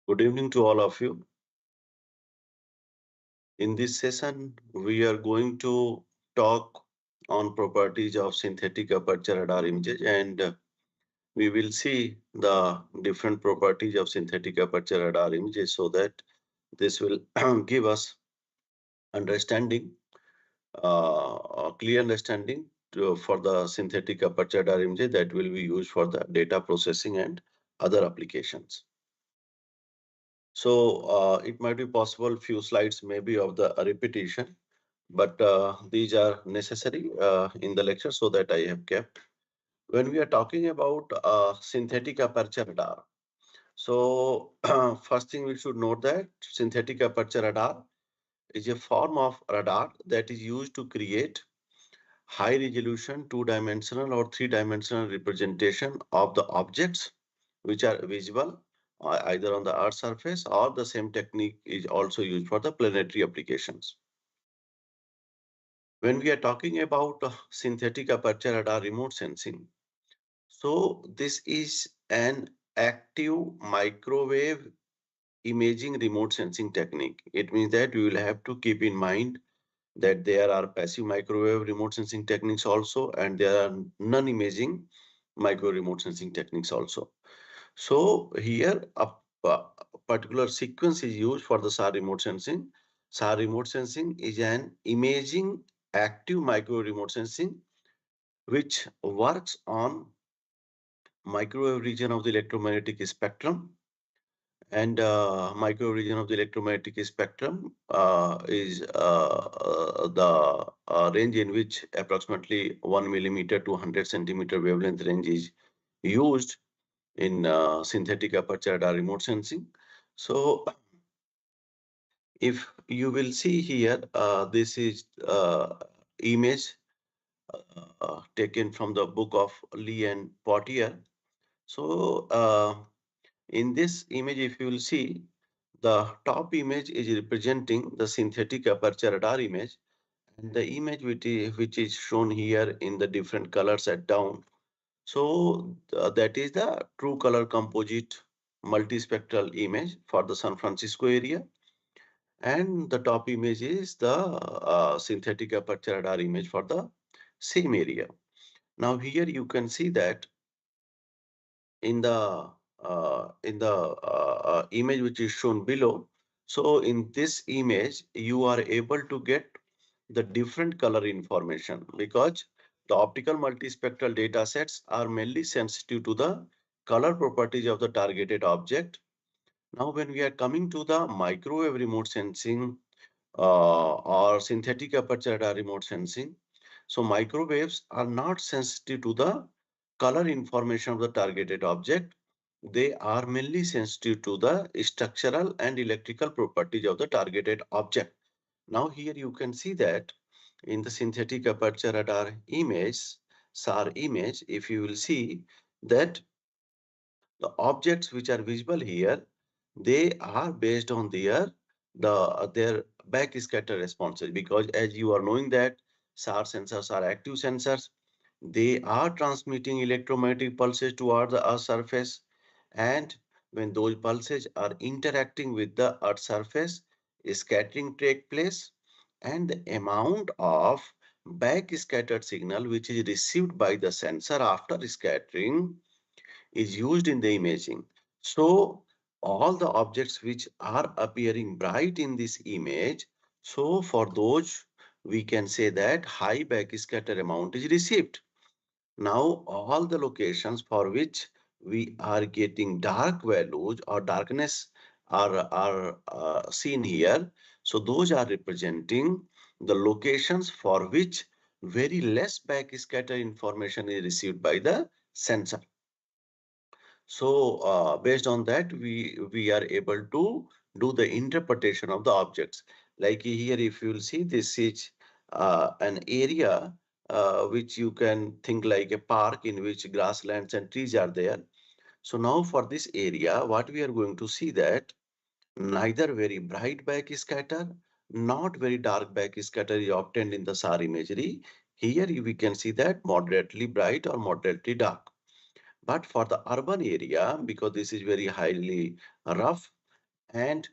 Good evening to all of you. In this session, we are going to talk on properties of synthetic aperture radar images, and we will see the different properties of synthetic aperture radar images so that this will give us understanding, a clear understanding for the synthetic aperture radar images that will be used for the data processing and other applications. So it might be possible few slides maybe of the repetition, but these are necessary in the lecture so that I have kept. When we are talking about synthetic aperture radar, so first thing we should note that synthetic aperture radar is a form of radar that is used to create high resolution two-dimensional or three-dimensional representation of the objects which are visible either on the Earth surface, or the same technique is also used for the planetary applications. When we are talking about synthetic aperture radar remote sensing, so this is an active microwave imaging remote sensing technique. It means that we will have to keep in mind that there are passive microwave remote sensing techniques also, and there are non-imaging micro remote sensing techniques also. So here a particular sequence is used for the SAR remote sensing. SAR remote sensing is an imaging active micro remote sensing which works on microwave region of the electromagnetic spectrum, and microwave region of the electromagnetic spectrum is the range in which approximately 1 millimeter to 100 centimeter wavelength range is used in synthetic aperture radar remote sensing. So if you will see here, this is image taken from the book of Lee and Poitier. So in this image, if you will see, the top image is representing the synthetic aperture radar image, and the image which is shown here in the different colors at down. So that is the true color composite multispectral image for the San Francisco area, and the top image is the synthetic aperture radar image for the same area. Now here you can see that in the image which is shown below. So in this image, you are able to get the different color information because the optical multispectral data sets are mainly sensitive to the color properties of the targeted object. Now, when we are coming to the microwave remote sensing or synthetic aperture radar remote sensing, so microwaves are not sensitive to the color information of the targeted object. They are mainly sensitive to the structural and electrical properties of the targeted object. Now here you can see that in the synthetic aperture radar image, SAR image, if you will see that the objects which are visible here, they are based on their backscatter responses, because as you are knowing that SAR sensors are active sensors. They are transmitting electromagnetic pulses toward the Earth's surface, and when those pulses are interacting with the Earth's surface, scattering takes place, and the amount of backscattered signal which is received by the sensor after scattering is used in the imaging. So all the objects which are appearing bright in this image, so for those we can say that high backscatter amount is received. Now all the locations for which we are getting dark values or darkness are seen here. So those are representing the locations for which very less backscatter information is received by the sensor. So based on that, we are able to do the interpretation of the objects. Like here, if you will see, this is an area which you can think like a park in which grasslands and trees are there. So now for this area, what we are going to see that neither very bright backscatter, not very dark backscatter is obtained in the SAR imagery. Here we can see that moderately bright or moderately dark. But for the urban area, because this is very highly rough, And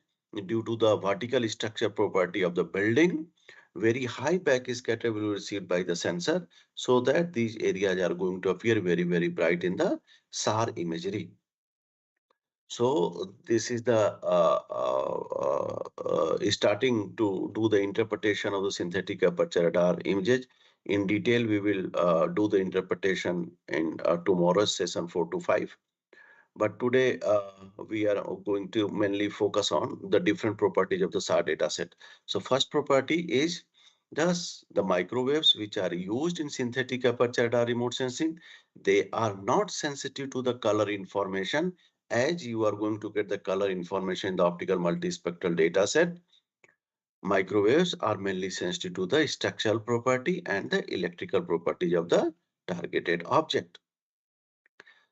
due to the vertical structure property of the building, very high back scatter will be received by the sensor, so that these areas are going to appear very, very bright in the SAR imagery. So this is the starting to do the interpretation of the synthetic aperture radar images. In detail, we will do the interpretation in tomorrow's session 4 to 5. But today we are going to mainly focus on the different properties of the SAR dataset. So first property is thus the microwaves which are used in synthetic aperture radar remote sensing, they are not sensitive to the color information as you are going to get the color information in the optical multispectral dataset. Microwaves are mainly sensitive to the structural property and the electrical properties of the targeted object.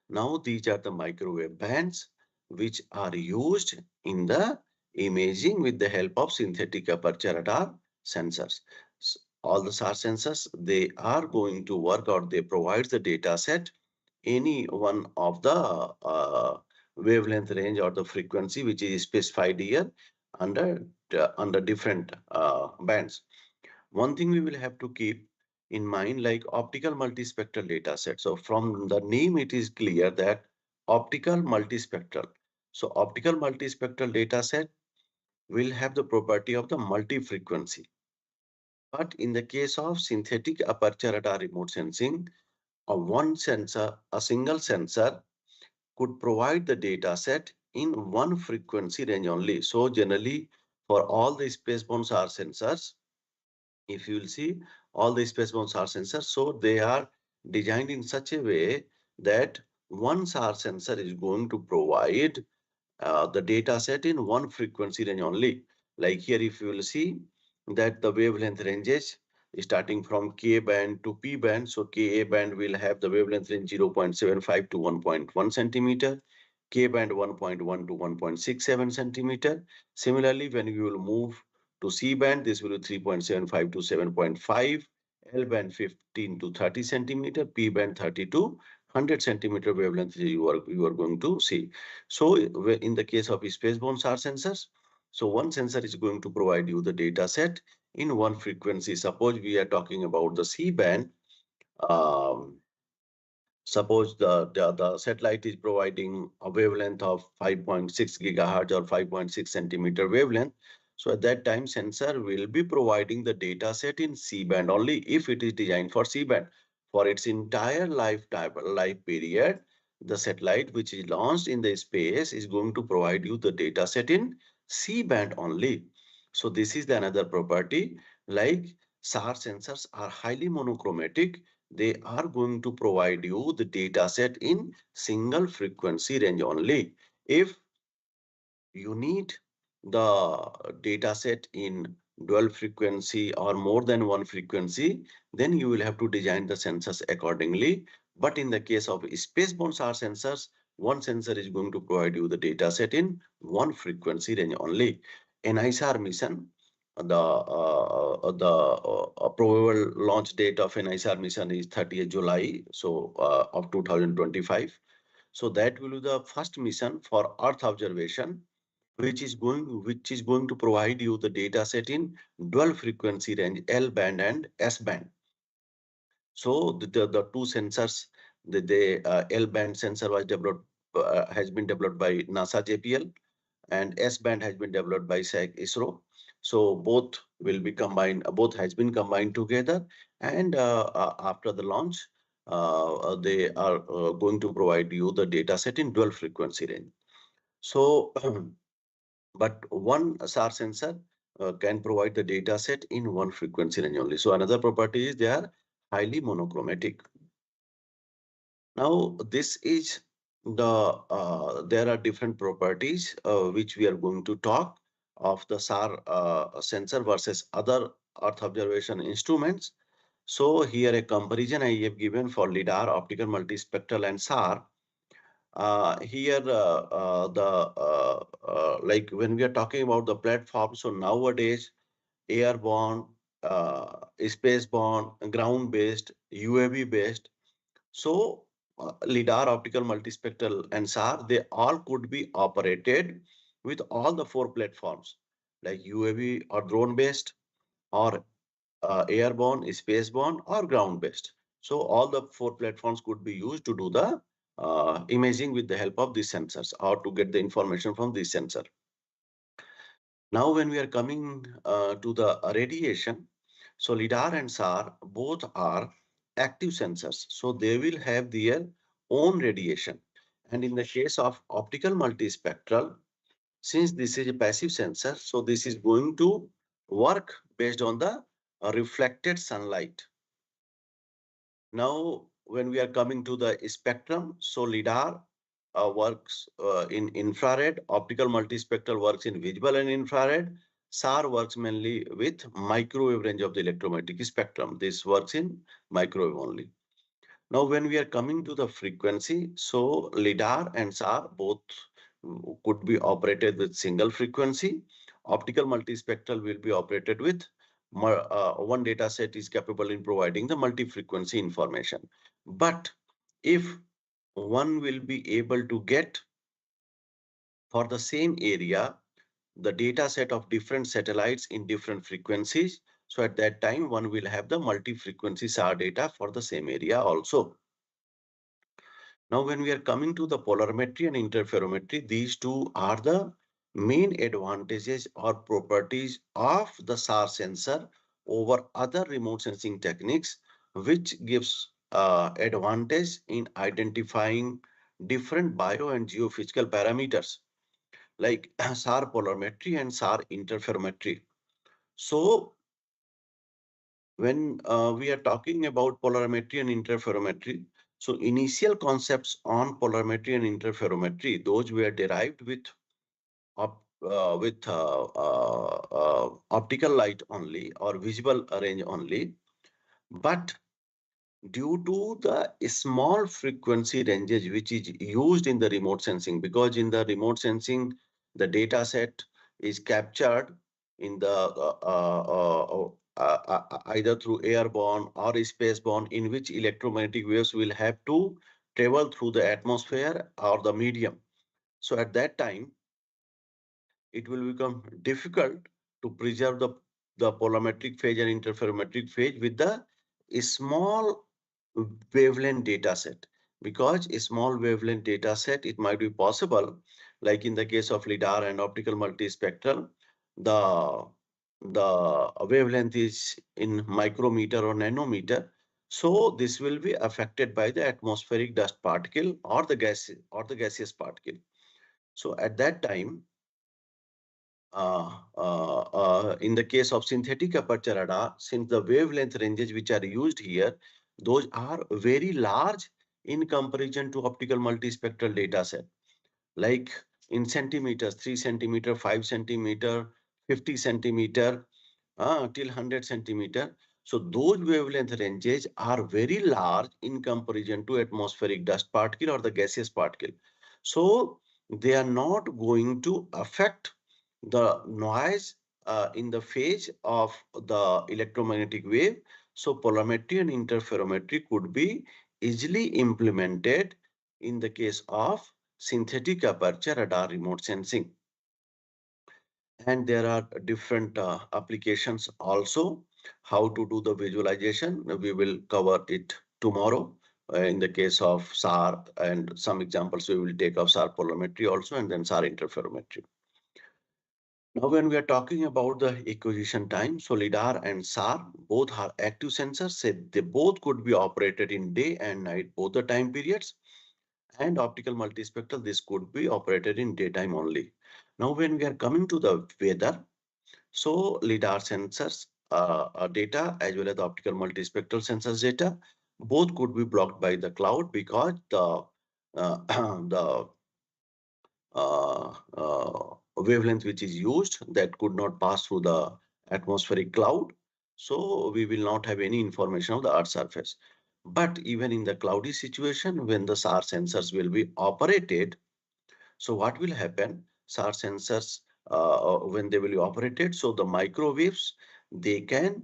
Now these are the microwave bands which are used in the imaging with the help of synthetic aperture radar sensors. All the SAR sensors, they are going to work out, they provide the data set, any one of the wavelength range or the frequency which is specified here under different bands. One thing we will have to keep in mind, like optical multispectral data set. So from the name, it is clear that optical multispectral. So optical multispectral data set will have the property of the multi-frequency. But in the case of synthetic aperture radar remote sensing, a single sensor could provide the data set in one frequency range only. So generally, for all the spaceborne SAR sensors, if you will see, all the spaceborne SAR sensors, so they are designed in such a way that one SAR sensor is going to provide the data set in one frequency range only. Like here, if you will see that the wavelength ranges starting from K band to P band. So Ka band will have the wavelength range 0.75 to 1.1 centimeter. K band 1.1 to 1.67 centimeter. Similarly, when you will move to C band, this will be 3.75 to 7.5. L band 15 to 30 centimeter. P band 30 to 100 centimeter wavelength you are going to see. So in the case of spaceborne SAR sensors, so one sensor is going to provide you the data set in one frequency. Suppose we are talking about the C band. Um, Suppose the satellite is providing a wavelength of 5.6 gigahertz or 5.6 centimeter wavelength. So at that time, sensor will be providing the data set in C band only if it is designed for C band. For its entire life period, the satellite which is launched in the space is going to provide you the data set in C band only. So this is the another property, like SAR sensors are highly monochromatic, they are going to provide you the data set in single frequency range only. If you need the data set in dual frequency or more than one frequency, then you will have to design the sensors accordingly. But in the case of spaceborne SAR sensors, one sensor is going to provide you the data set in one frequency range only. An ISR mission, the probable launch date of an ISR mission is 30th July, so of 2025. So that will be the first mission for Earth observation, which is going to provide you the data set in dual frequency range, L band and S band. So the two sensors, the L band sensor was developed has been developed by NASA JPL, and S band has been developed by SAC ISRO. So both will be combined. Both has been combined together, and after the launch, they are going to provide you the data set in dual frequency range. So but one SAR sensor can provide the data set in one frequency range only. So another property is they are highly monochromatic. Now this is there are different properties which we are going to talk of the SAR sensor versus other Earth observation instruments. So here a comparison I have given for LIDAR, optical multispectral and SAR. Here like when we are talking about the platform, so nowadays airborne, spaceborne, ground based, UAV based, so LIDAR, optical multispectral and SAR, they all could be operated with all the four platforms like UAV or drone based or airborne, spaceborne or ground based. So all the four platforms could be used to do the imaging with the help of these sensors or to get the information from this sensor. Now, when we are coming to the radiation, so LIDAR and SAR both are active sensors. So they will have their own radiation. And in the case of optical multispectral, since this is a passive sensor, so this is going to work based on the reflected sunlight. Now, when we are coming to the spectrum, so LIDAR works in infrared, optical multispectral works in visible and infrared, SAR works mainly with microwave range of the electromagnetic spectrum. This works in microwave only. Now, when we are coming to the frequency, so LIDAR and SAR both could be operated with single frequency. Optical multispectral will be operated with one data set is capable in providing the multi-frequency information. But if one will be able to get for the same area the data set of different satellites in different frequencies, so at that time one will have the multi-frequency SAR data for the same area also. Now, when we are coming to the polarimetry and interferometry, these two are the main advantages or properties of the SAR sensor over other remote sensing techniques, which gives advantage in identifying different bio and geophysical parameters like SAR polarimetry and SAR interferometry. So, when we are talking about polarimetry and interferometry, so initial concepts on polarimetry and interferometry, those were derived with optical light only or visible range only. But due to the small frequency ranges which is used in the remote sensing, because in the remote sensing the data set is captured in the either through airborne or spaceborne, in which electromagnetic waves will have to travel through the atmosphere or the medium. So at that time it will become difficult to preserve the polarimetric phase and interferometric phase with the small wavelength data set. Because a small wavelength data set, it might be possible, like in the case of LIDAR and optical multispectral, the the wavelength is in micrometer or nanometer. So this will be affected by the atmospheric dust particle or the gas or the gaseous particle. So at that time, in the case of synthetic aperture radar, since the wavelength ranges which are used here, those are very large in comparison to optical multispectral data set, like in centimeters, 3 centimeter, 5 centimeter, 50 centimeter, till 100 centimeter. So those wavelength ranges are very large in comparison to atmospheric dust particle or the gaseous particle. So they are not going to affect the noise in the phase of the electromagnetic wave. So polarimetry and interferometry could be easily implemented in the case of synthetic aperture radar remote sensing. And there are different applications also. How to do the visualization, we will cover it tomorrow. In the case of SAR, and some examples we will take of SAR polarimetry also, and then SAR interferometry. Now, when we are talking about the acquisition time, so LIDAR and SAR both are active sensors. So they both could be operated in day and night, both the time periods. And optical multispectral, this could be operated in daytime only. Now, when we are coming to the weather, so LIDAR sensors data as well as the optical multispectral sensors data, both could be blocked by the cloud because the the wavelength which is used that could not pass through the atmospheric cloud. So we will not have any information of the Earth's surface. But even in the cloudy situation, when the SAR sensors will be operated, so what will happen? SAR sensors, when they will be operated, so the microwaves, they can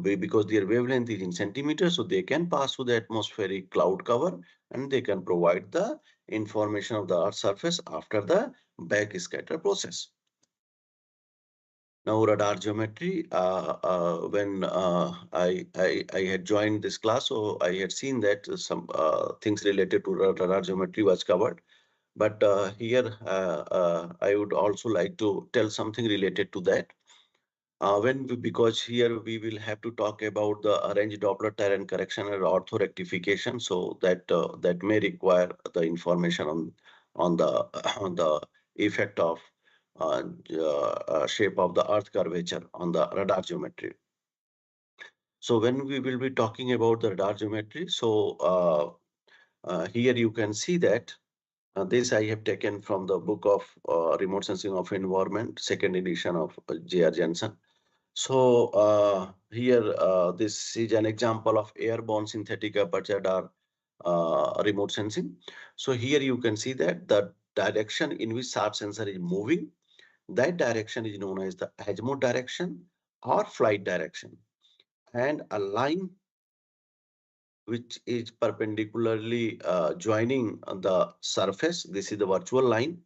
be, because their wavelength is in centimeters, so they can pass through the atmospheric cloud cover and they can provide the information of the Earth's surface after the backscatter process. Now, radar geometry, when I had joined this class, so I had seen that some things related to radar geometry was covered. But here, I would also like to tell something related to that. Because here we will have to talk about the range Doppler terrain correction and ortho rectification, so that may require the information on the on the effect of shape of the Earth curvature on the radar geometry. So when we will be talking about the radar geometry, so here you can see that this I have taken from the book of Remote Sensing of Environment, second edition of J.R. Jensen. So here, this is an example of airborne synthetic aperture radar remote sensing. So here you can see that the direction in which SAR sensor is moving, that direction is known as the azimuth direction or flight direction. And a line which is perpendicularly joining the surface, this is the virtual line,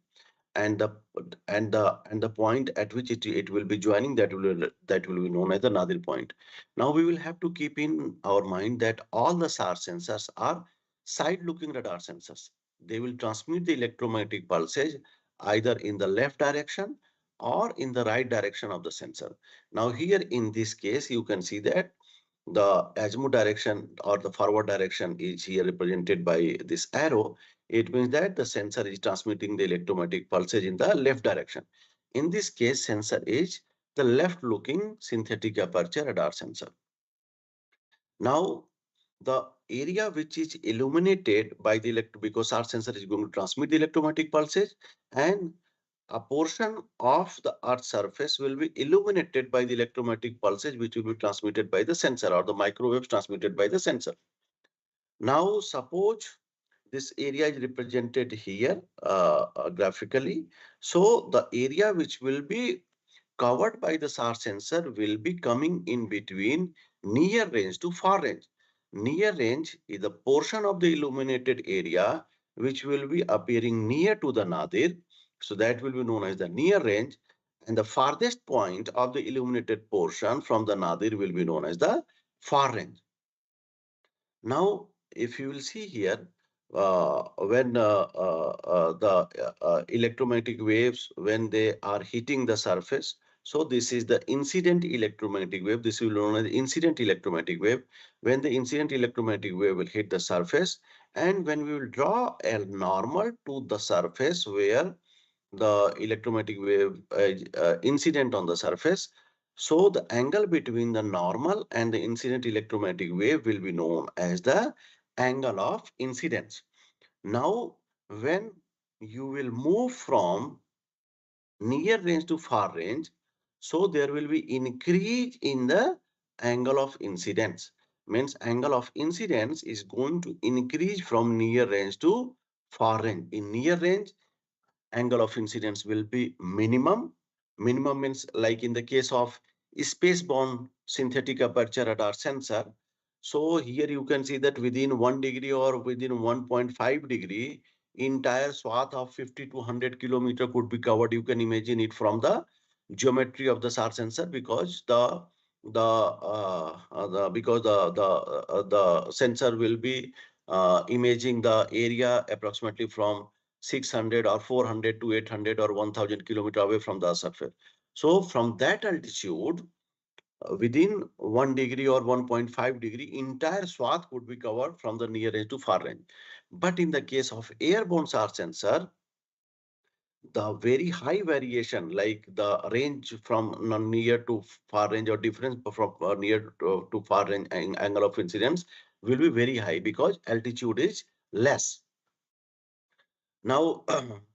and the point at which it will be joining, that will be known as the nadir point. Now we will have to keep in our mind that all the SAR sensors are side looking radar sensors. They will transmit the electromagnetic pulses either in the left direction or in the right direction of the sensor. Now here in this case you can see that the azimuth direction or the forward direction is here represented by this arrow. It means that the sensor is transmitting the electromagnetic pulses in the left direction. In this case, sensor is the left looking synthetic aperture radar sensor. Now, the area which is illuminated by the because our sensor is going to transmit the electromagnetic pulses, and a portion of the Earth's surface will be illuminated by the electromagnetic pulses which will be transmitted by the sensor, or the microwaves transmitted by the sensor. Now, suppose this area is represented here graphically. So, the area which will be covered by the SAR sensor will be coming in between near range to far range. Near range is the portion of the illuminated area which will be appearing near to the nadir. So that will be known as the near range. And the farthest point of the illuminated portion from the nadir will be known as the far range. Now, if you will see here, when the electromagnetic waves, when they are hitting the surface, so this is the incident electromagnetic wave. This will be known as incident electromagnetic wave. When the incident electromagnetic wave will hit the surface, and when we will draw a normal to the surface where the electromagnetic wave incident on the surface. So the angle between the normal and the incident electromagnetic wave will be known as the angle of incidence. Now, when you will move from near range to far range, so there will be increase in the angle of incidence. Means angle of incidence is going to increase from near range to far range. In near range, angle of incidence will be minimum. Minimum means like in the case of space-borne synthetic aperture radar sensor. So here you can see that within 1 degree or within 1.5 degree, entire swath of 50 to 100 kilometer could be covered. You can imagine it from the geometry of the SAR sensor, because the sensor will be imaging the area approximately from 600 or 400 to 800 or 1000 kilometer away from the surface. So from that altitude, within 1 degree or 1.5 degree, entire swath could be covered from the near range to far range. But in the case of airborne SAR sensor, the very high variation, like the range from near to far range or difference from near to far range angle of incidence will be very high because altitude is less. Now,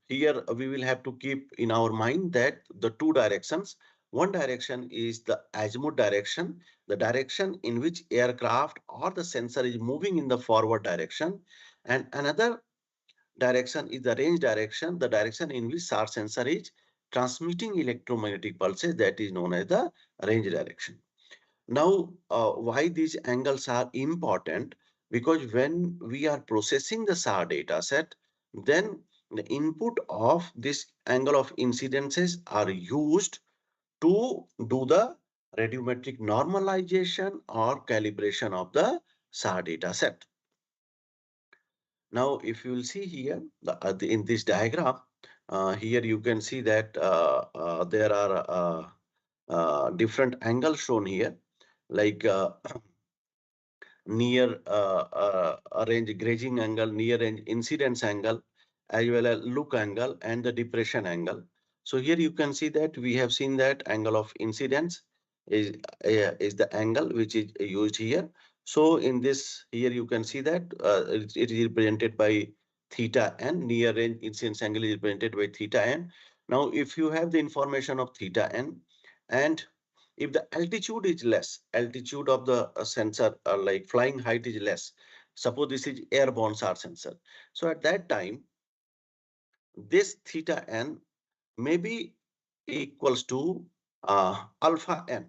here we will have to keep in our mind that the two directions. One direction is the azimuth direction, the direction in which aircraft or the sensor is moving in the forward direction. And another direction is the range direction, the direction in which SAR sensor is transmitting electromagnetic pulses, that is known as the range direction. Now, why these angles are important? Because when we are processing the SAR data set, then The input of this angle of incidences are used to do the radiometric normalization or calibration of the SAR data set. Now, if you will see here in this diagram, here you can see that there are different angles shown here, like near range grazing angle, near range incidence angle, as well as look angle and the depression angle. So here you can see that we have seen that angle of incidence is the angle which is used here. So in this here you can see that it is represented by theta n, near range incidence angle is represented by theta n. Now if you have the information of theta n, and if the altitude is less, altitude of the sensor, like flying height is less, suppose this is airborne SAR sensor. So at that time, this theta n may be equals to alpha n.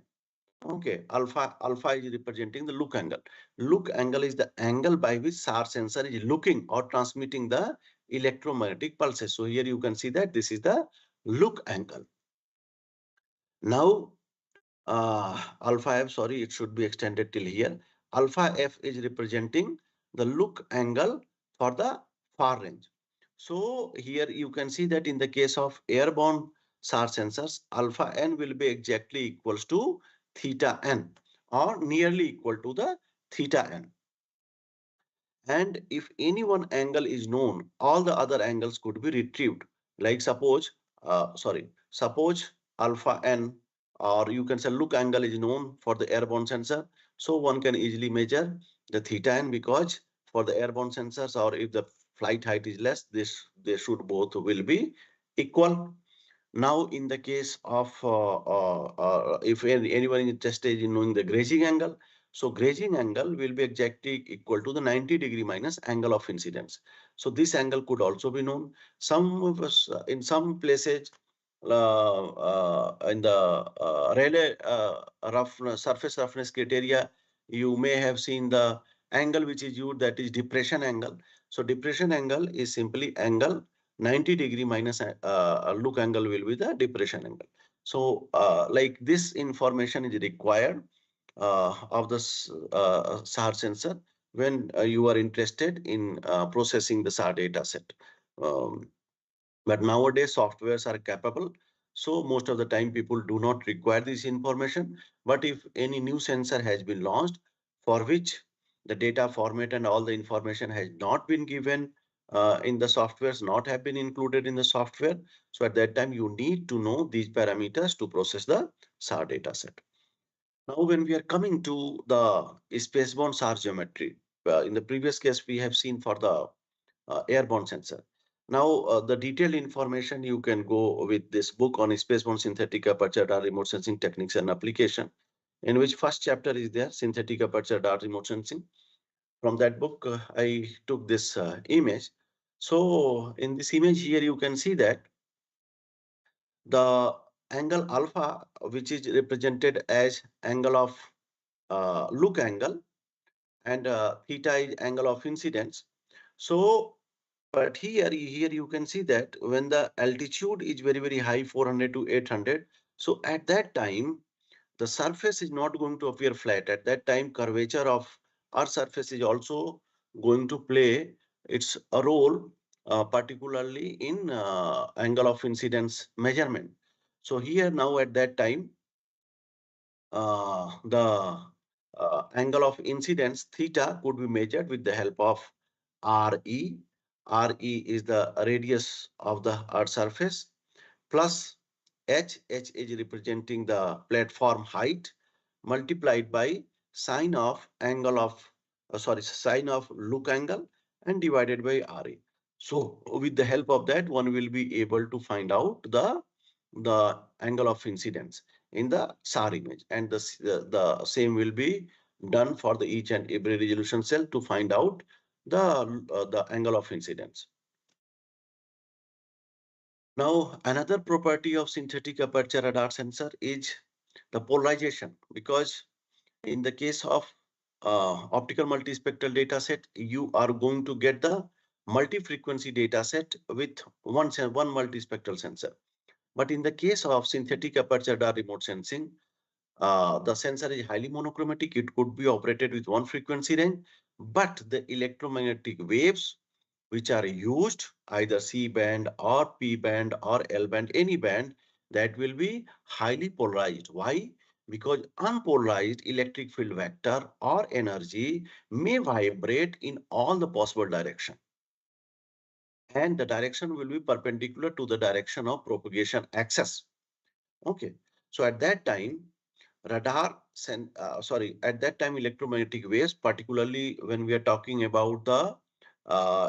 Okay, alpha is representing the look angle. Look angle is the angle by which SAR sensor is looking or transmitting the electromagnetic pulses. So here you can see that this is the look angle. Now, alpha f, sorry, it should be extended till here. Alpha f is representing the look angle for the far range. So here you can see that in the case of airborne SAR sensors, alpha n will be exactly equals to theta n or nearly equal to the theta n. And if any one angle is known, all the other angles could be retrieved. Like suppose alpha n, or you can say look angle is known for the airborne sensor. So one can easily measure the theta n, because for the airborne sensors, or if the flight height is less, they should both will be equal. Now, in the case of if anyone is interested in knowing the grazing angle, so grazing angle will be exactly equal to the 90° minus angle of incidence. So this angle could also be known. Some of us in some places in the Rayleigh surface roughness criteria, you may have seen the angle which is used, that is depression angle. So depression angle is simply angle 90° minus look angle will be the depression angle. So like this information is required of the SAR sensor when you are interested in processing the SAR data set. Um, but nowadays softwares are capable. So most of the time people do not require this information. But if any new sensor has been launched for which the data format and all the information has not been given in the softwares, not have been included in the software. So at that time you need to know these parameters to process the SAR data set. Now when we are coming to the spaceborne SAR geometry, in the previous case we have seen for the airborne sensor. Now, the detailed information you can go with this book on spaceborne synthetic aperture radar remote sensing techniques and application, in which first chapter is there, synthetic aperture radar remote sensing. From that book, I took this image. So in this image here, you can see that the angle alpha, which is represented as angle of look angle, and theta is angle of incidence. So but here you can see that when the altitude is very, very high, 400 to 800, so at that time, the surface is not going to appear flat. At that time, curvature of our surface is also going to play its a role, particularly in angle of incidence measurement. So here now at that time, the angle of incidence theta could be measured with the help of RE. RE is the radius of the Earth surface, plus H is representing the platform height, multiplied by sine of angle of, sine of look angle, and divided by RE. So with the help of that, one will be able to find out the angle of incidence in the SAR image, and the same will be done for the each and every resolution cell to find out the angle of incidence. Now, another property of synthetic aperture radar sensor is the polarization, because in the case of optical multispectral data set, you are going to get the multi-frequency data set with one multispectral sensor. But in the case of synthetic aperture radar remote sensing, the sensor is highly monochromatic. It could be operated with one frequency range, but the electromagnetic waves which are used, either C band or P band or L band, any band, that will be highly polarized. Why? Because unpolarized electric field vector or energy may vibrate in all the possible direction, and the direction will be perpendicular to the direction of propagation axis. Okay. So at that time, at that time, electromagnetic waves, particularly when we are talking about the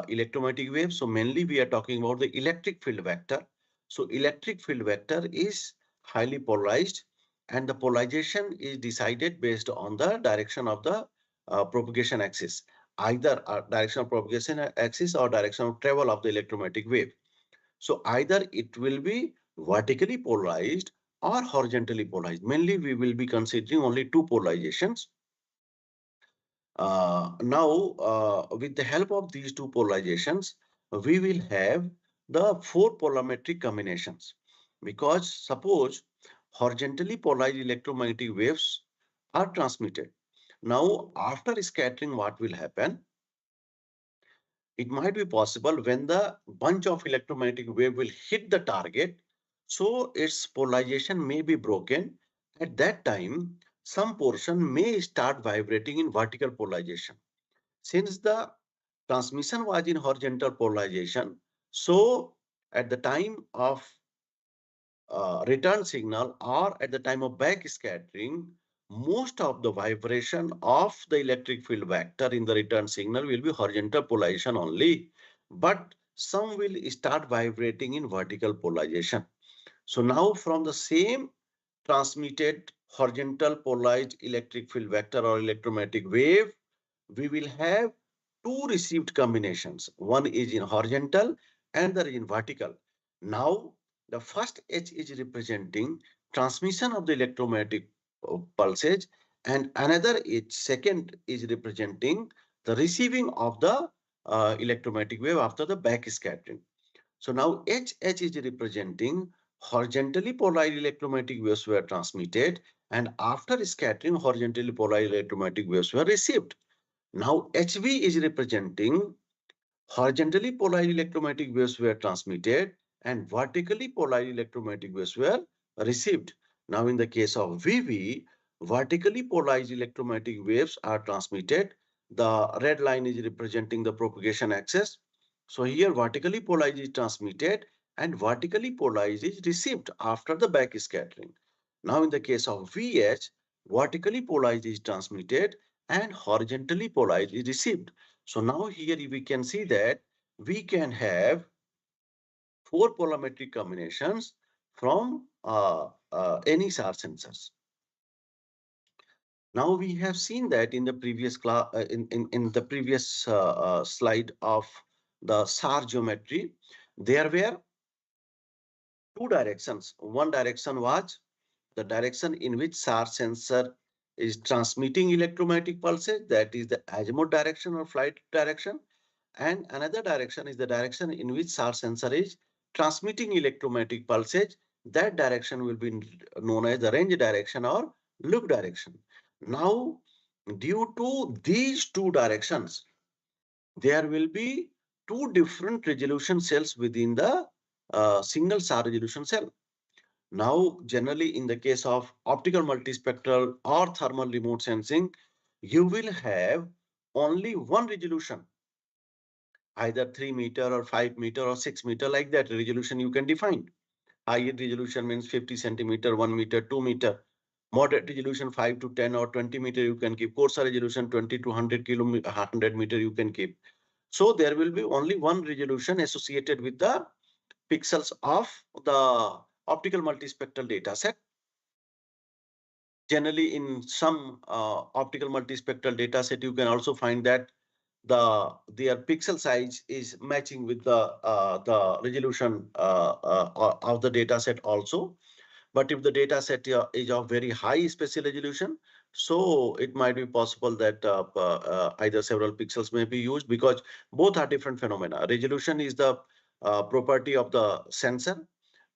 electromagnetic waves, so mainly we are talking about the electric field vector. So electric field vector is highly polarized, and the polarization is decided based on the direction of the propagation axis, either direction of propagation axis or direction of travel of the electromagnetic wave. So either it will be vertically polarized or horizontally polarized. Mainly, we will be considering only two polarizations. With the help of these two polarizations, we will have the four polarimetric combinations. Because suppose horizontally polarized electromagnetic waves are transmitted. Now, after scattering, what will happen? It might be possible when the bunch of electromagnetic wave will hit the target, so its polarization may be broken. At that time, some portion may start vibrating in vertical polarization. Since the transmission was in horizontal polarization, so at the time of return signal or at the time of back scattering, most of the vibration of the electric field vector in the return signal will be horizontal polarization only, but some will start vibrating in vertical polarization. So now from the same transmitted horizontal polarized electric field vector or electromagnetic wave, we will have two received combinations. One is in horizontal and the other in vertical. Now, the first H is representing transmission of the electromagnetic pulses, and another H, second, is representing the receiving of the electromagnetic wave after the back scattering. So now HH is representing horizontally polarized electromagnetic waves were transmitted, and after scattering, horizontally polarized electromagnetic waves were received. Now HV is representing horizontally polarized electromagnetic waves were transmitted and vertically polarized electromagnetic waves were received. Now in the case of VV, vertically polarized electromagnetic waves are transmitted. The red line is representing the propagation axis. So here vertically polarized is transmitted and vertically polarized is received after the back scattering. Now in the case of VH, vertically polarized is transmitted and horizontally polarized is received. So now here we can see that we can have four polarimetric combinations from any SAR sensors. Now we have seen that in the previous class, in the previous slide of the SAR geometry, there were two directions. One direction was the direction in which SAR sensor is transmitting electromagnetic pulses, that is the azimuth direction or flight direction. And another direction is the direction in which SAR sensor is transmitting electromagnetic pulses. That direction will be known as the range direction or loop direction. Now, due to these two directions, there will be two different resolution cells within the single SAR resolution cell. Now, generally in the case of optical multispectral or thermal remote sensing, you will have only one resolution, either 3 meter or 5 meter or 6 meter, like that resolution you can define. High resolution means 50 centimeter, 1 meter, 2 meter. Moderate resolution 5 to 10 or 20 meter you can keep. Coarser resolution 20 to 100 kilometer, 100 meter you can keep. So there will be only one resolution associated with the pixels of the optical multispectral data set. Generally, in some optical multispectral data set, you can also find that their pixel size is matching with the resolution of the data set also. But if the data set is of very high spatial resolution, So it might be possible that either several pixels may be used, because both are different phenomena. Resolution is the property of the sensor,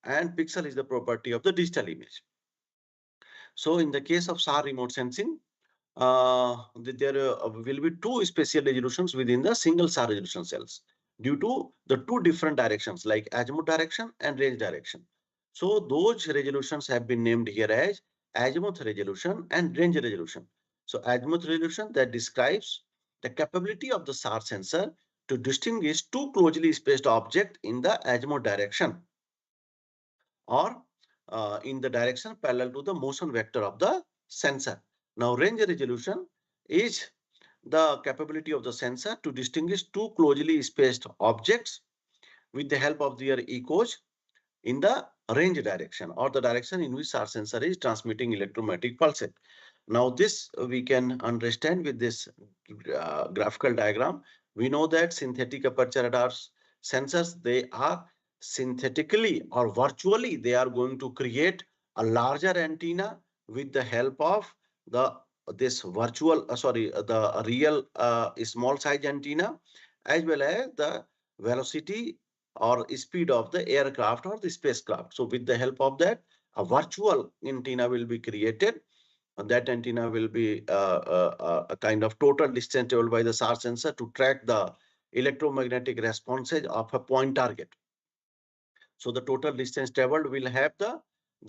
and pixel is the property of the digital image. So in the case of SAR remote sensing, there will be two spatial resolutions within the single SAR resolution cells due to the two different directions like azimuth direction and range direction. So those resolutions have been named here as azimuth resolution and range resolution. So azimuth resolution that describes the capability of the SAR sensor to distinguish two closely spaced objects in the azimuth direction, or in the direction parallel to the motion vector of the sensor. Now, range resolution is the capability of the sensor to distinguish two closely spaced objects with the help of their echoes in the range direction, or the direction in which our sensor is transmitting electromagnetic pulses. Now, this we can understand with this graphical diagram. We know that synthetic aperture radar sensors, they are synthetically or virtually, they are going to create a larger antenna with the help of the this virtual, the real small size antenna, as well as the velocity or speed of the aircraft or the spacecraft. So with the help of that, a virtual antenna will be created, and that antenna will be a kind of total distance traveled by the SAR sensor to track the electromagnetic responses of a point target. So the total distance traveled will have the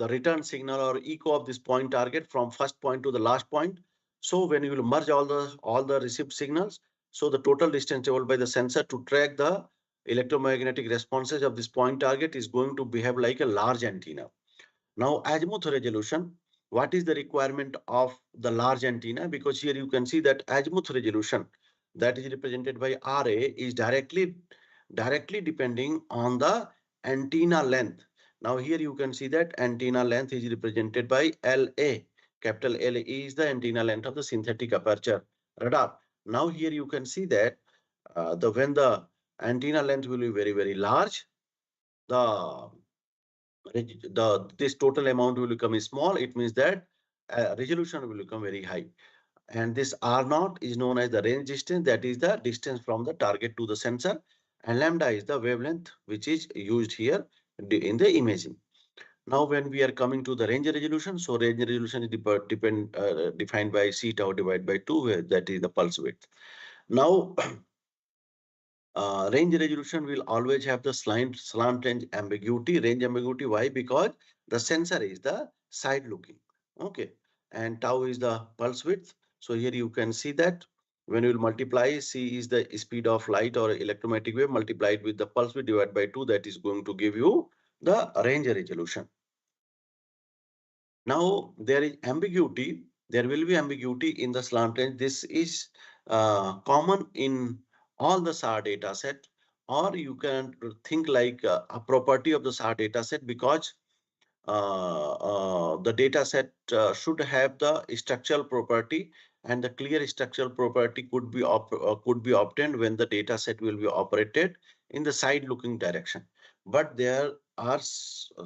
return signal or echo of this point target from first point to the last point. So when you will merge all the received signals, so the total distance traveled by the sensor to track the electromagnetic responses of this point target is going to behave like a large antenna. Now, azimuth resolution, what is the requirement of the large antenna? Because here you can see that azimuth resolution that is represented by RA is directly depending on the antenna length. Now here you can see that antenna length is represented by LA. Capital LA is the antenna length of the synthetic aperture radar. Now here you can see that when the antenna length will be very, very large, the this total amount will become small. It means that resolution will become very high. And this R naught is known as the range distance, that is the distance from the target to the sensor, and lambda is the wavelength which is used here in the imaging. Now when we are coming to the range resolution, so range resolution is defined by c tau divided by 2, where that is the pulse width. Now range resolution will always have the slant range ambiguity. Range ambiguity, why? Because the sensor is the side looking. Okay. And tau is the pulse width. So here you can see that when you will multiply, c is the speed of light or electromagnetic wave multiplied with the pulse width divided by 2, that is going to give you the range resolution. Now there is ambiguity. There will be ambiguity in the slant range. This is common in all the SAR data set, or you can think like a property of the SAR data set, because the data set should have the structural property, and the clear structural property could be obtained when the data set will be operated in the side looking direction. But there are this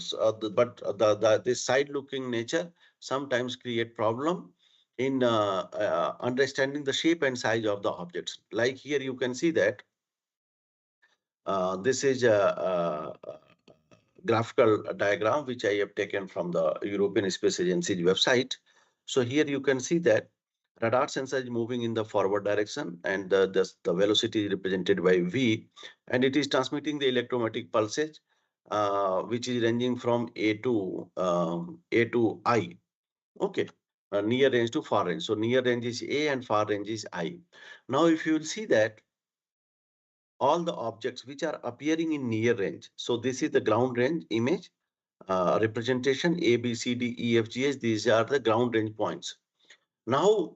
side looking nature sometimes create problem in understanding the shape and size of the objects. Like here you can see that this is a graphical diagram which I have taken from the European Space Agency's website. So here you can see that radar sensor is moving in the forward direction, and the velocity is represented by V, and it is transmitting the electromagnetic pulses which is ranging from A to I. Okay. Near range to far range. So near range is A and far range is I. Now if you will see that all the objects which are appearing in near range. So this is the ground range image representation A, B, C, D, E, F, G, H. These are the ground range points. Now,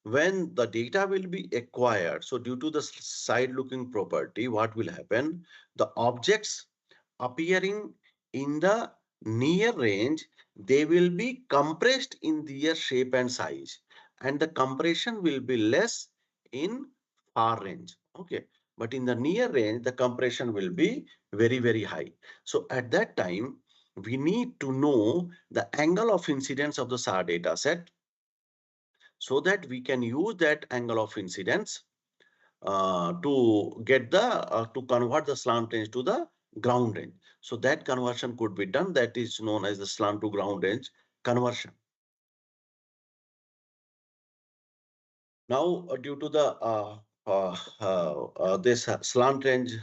when the data will be acquired, so due to the side looking property, what will happen? The objects appearing in the near range, they will be compressed in their shape and size, and the compression will be less in far range. Okay. But in the near range, the compression will be very, very high. So at that time, we need to know the angle of incidence of the SAR data set. so that we can use that angle of incidence to get the to convert the slant range to the ground range. So that conversion could be done. That is known as the slant to ground range conversion. Now, due to the this slant range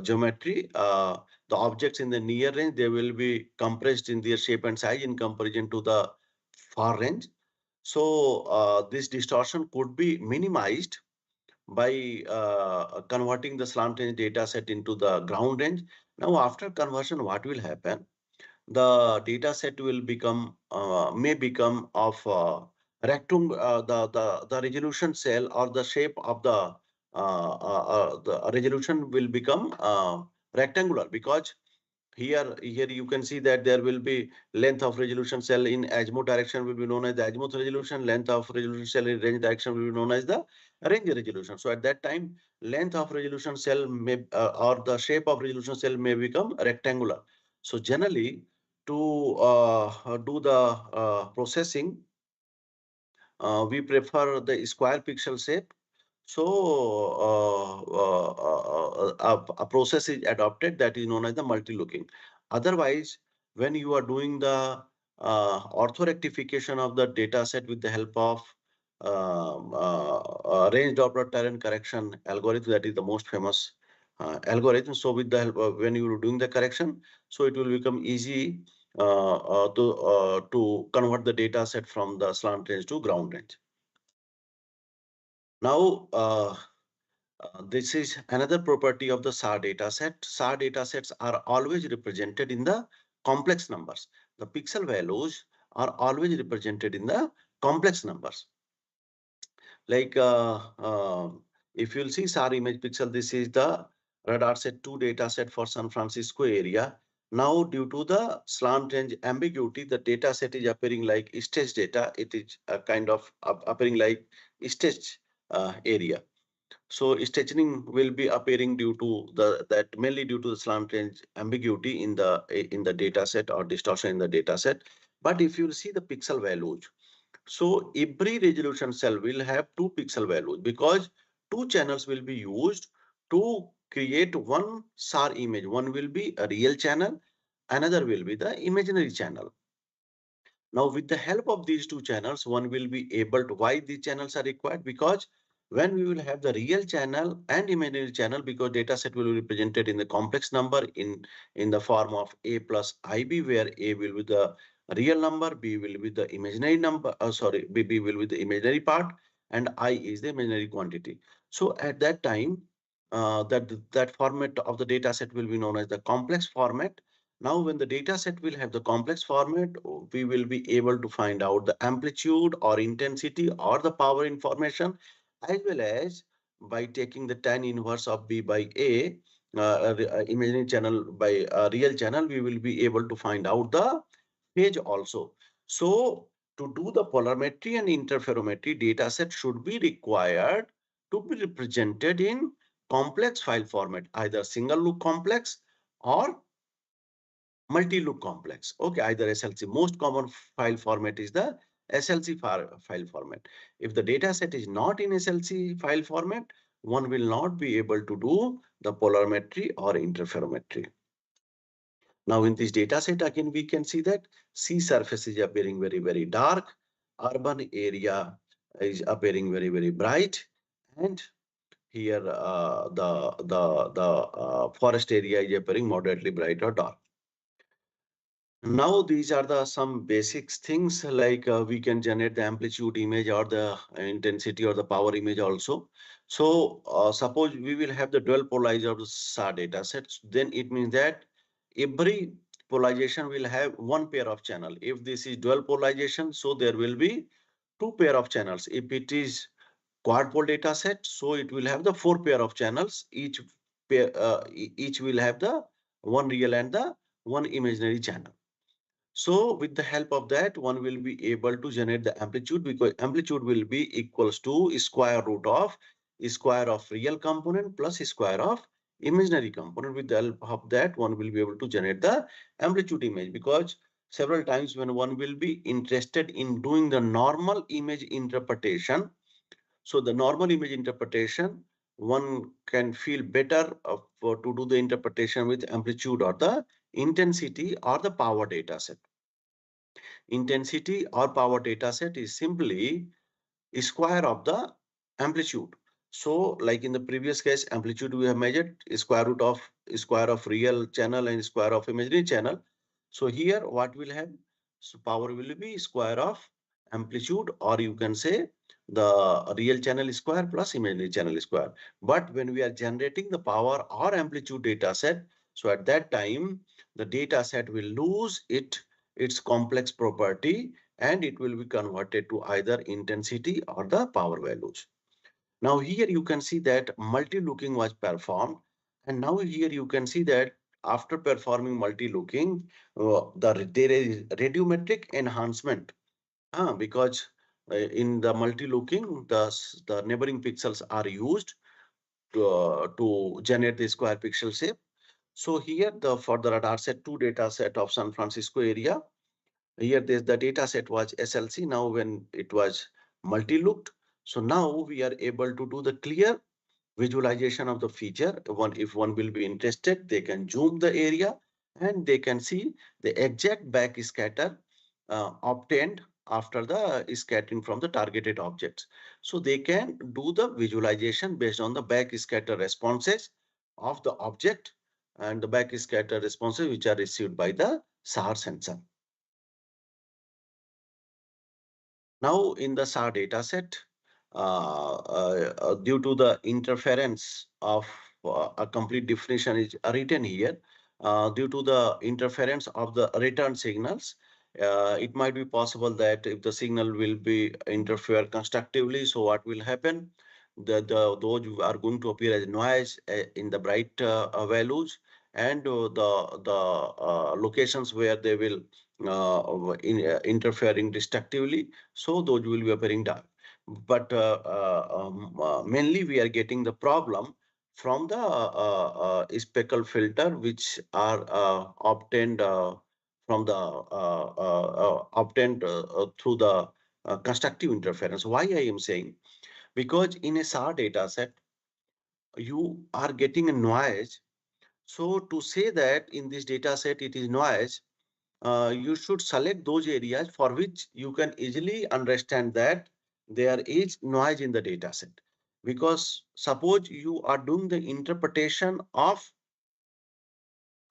geometry, the objects in the near range, they will be compressed in their shape and size in comparison to the far range. So this distortion could be minimized by converting the slant range data set into the ground range. Now, after conversion, what will happen? The data set will become may become of rectangle. The resolution cell or the shape of the resolution will become rectangular, because here you can see that there will be length of resolution cell in azimuth direction will be known as the azimuth resolution, length of resolution cell in range direction will be known as the range resolution. So at that time, length of resolution cell may or the shape of resolution cell may become rectangular. So generally, to do the processing, we prefer the square pixel shape. So a process is adopted that is known as the multi-looking. Otherwise, when you are doing the orthorectification of the data set with the help of range Doppler terrain correction algorithm, that is the most famous algorithm. So with the help of, when you are doing the correction, so it will become easy to convert the data set from the slant range to ground range. Now, this is another property of the SAR dataset. SAR datasets are always represented in the complex numbers. The pixel values are always represented in the complex numbers. Like if you'll see SAR image pixel, this is the radar set 2 data set for San Francisco area. Now, due to the slant range ambiguity, the data set is appearing like stage data. It is a kind of appearing like stage area. So staging will be appearing due to that mainly due to the slant range ambiguity in the data set or distortion in the data set. But if you see the pixel values, so every resolution cell will have two pixel values, because two channels will be used to create one SAR image. One will be a real channel, another will be the imaginary channel. Now, with the help of these two channels, one will be able to, why these channels are required? Because when we will have the real channel and imaginary channel, because data set will be represented in the complex number in the form of A plus IB, where A will be the real number, B will be the imaginary number, B will be the imaginary part, and I is the imaginary quantity. So at that time, that format of the data set will be known as the complex format. Now, when the data set will have the complex format, we will be able to find out the amplitude or intensity or the power information, as well as by taking the tan inverse of B by A, imaginary channel by real channel, we will be able to find out the phase also. So, to do the polarimetry and interferometry, data set should be required to be represented in complex file format, either single look complex or multi-look complex. Okay, either SLC. Most common file format is the SLC file format. If the data set is not in SLC file format, one will not be able to do the polarimetry or interferometry. Now, in this data set, again, we can see that sea surface is appearing very, very dark. Urban area is appearing very, very bright. And here, the forest area is appearing moderately bright or dark. Now, these are the some basics things, like we can generate the amplitude image or the intensity or the power image also. So suppose we will have the dual polarizer of the SAR data sets, then it means that every polarization will have one pair of channel. If this is dual polarization, so there will be two pair of channels. If it is quad pole data set, so it will have the four pair of channels. Each pair, each will have the one real and the one imaginary channel. So with the help of that, one will be able to generate the amplitude, because amplitude will be equals to square root of real component plus square of imaginary component. With the help of that, one will be able to generate the amplitude image, because several times when one will be interested in doing the normal image interpretation. So the normal image interpretation, one can feel better to do the interpretation with amplitude or the intensity or the power data set. Intensity or power data set is simply square of the amplitude. So like in the previous case, amplitude we have measured square of real channel and square of imaginary channel. So here what will have? So power will be square of amplitude, or you can say the real channel square plus imaginary channel square. But when we are generating the power or amplitude data set, so at that time the data set will lose its complex property, and it will be converted to either intensity or the power values. Now here you can see that multi-looking was performed, and now here you can see that after performing multi-looking, there is radiometric enhancement, because in the multi-looking, the neighboring pixels are used to generate the square pixel shape. So here for the radar set 2 data set of San Francisco area, here the data set was SLC. Now when it was multi-looked, so now we are able to do the clear visualization of the feature. If one will be interested, they can zoom the area and they can see the exact back scatter obtained after the scattering from the targeted objects. So they can do the visualization based on the back scatter responses of the object and the back scatter responses which are received by the SAR sensor. Now, in the SAR dataset, due to the interference of a complete definition is written here, due to the interference of the return signals, it might be possible that if the signal will be interfere constructively, so what will happen? Those are going to appear as noise in the bright values, and the locations where they will interfering destructively, so those will be appearing dark. But mainly we are getting the problem from the speckle filter, which are obtained from the obtained through the constructive interference. Why I am saying? Because in a SAR data set, you are getting a noise. So to say that in this data set it is noise, you should select those areas for which you can easily understand that there is noise in the data set. Because suppose you are doing the interpretation of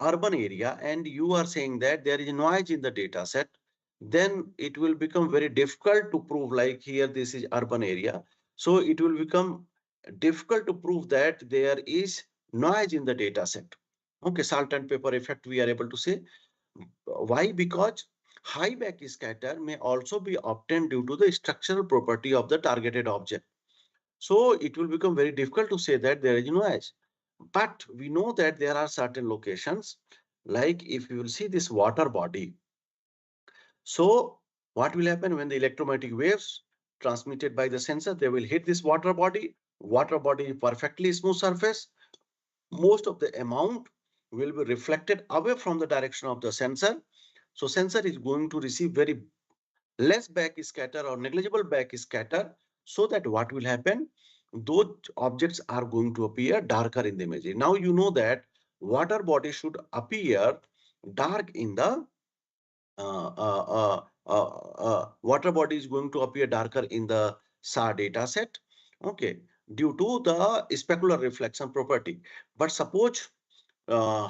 urban area and you are saying that there is noise in the data set, then it will become very difficult to prove, like here this is urban area. So it will become difficult to prove that there is noise in the data set. Okay, salt and pepper effect we are able to say. Why? Because high backscatter may also be obtained due to the structural property of the targeted object. So it will become very difficult to say that there is noise. But we know that there are certain locations, like if you will see this water body. So what will happen when the electromagnetic waves transmitted by the sensor, they will hit this water body. Water body is perfectly smooth surface. Most of the amount will be reflected away from the direction of the sensor. So sensor is going to receive very less backscatter or negligible backscatter, so that what will happen? Those objects are going to appear darker in the image. Now you know that water body should appear dark in the water body is going to appear darker in the SAR data set. Okay, due to the specular reflection property. But suppose uh,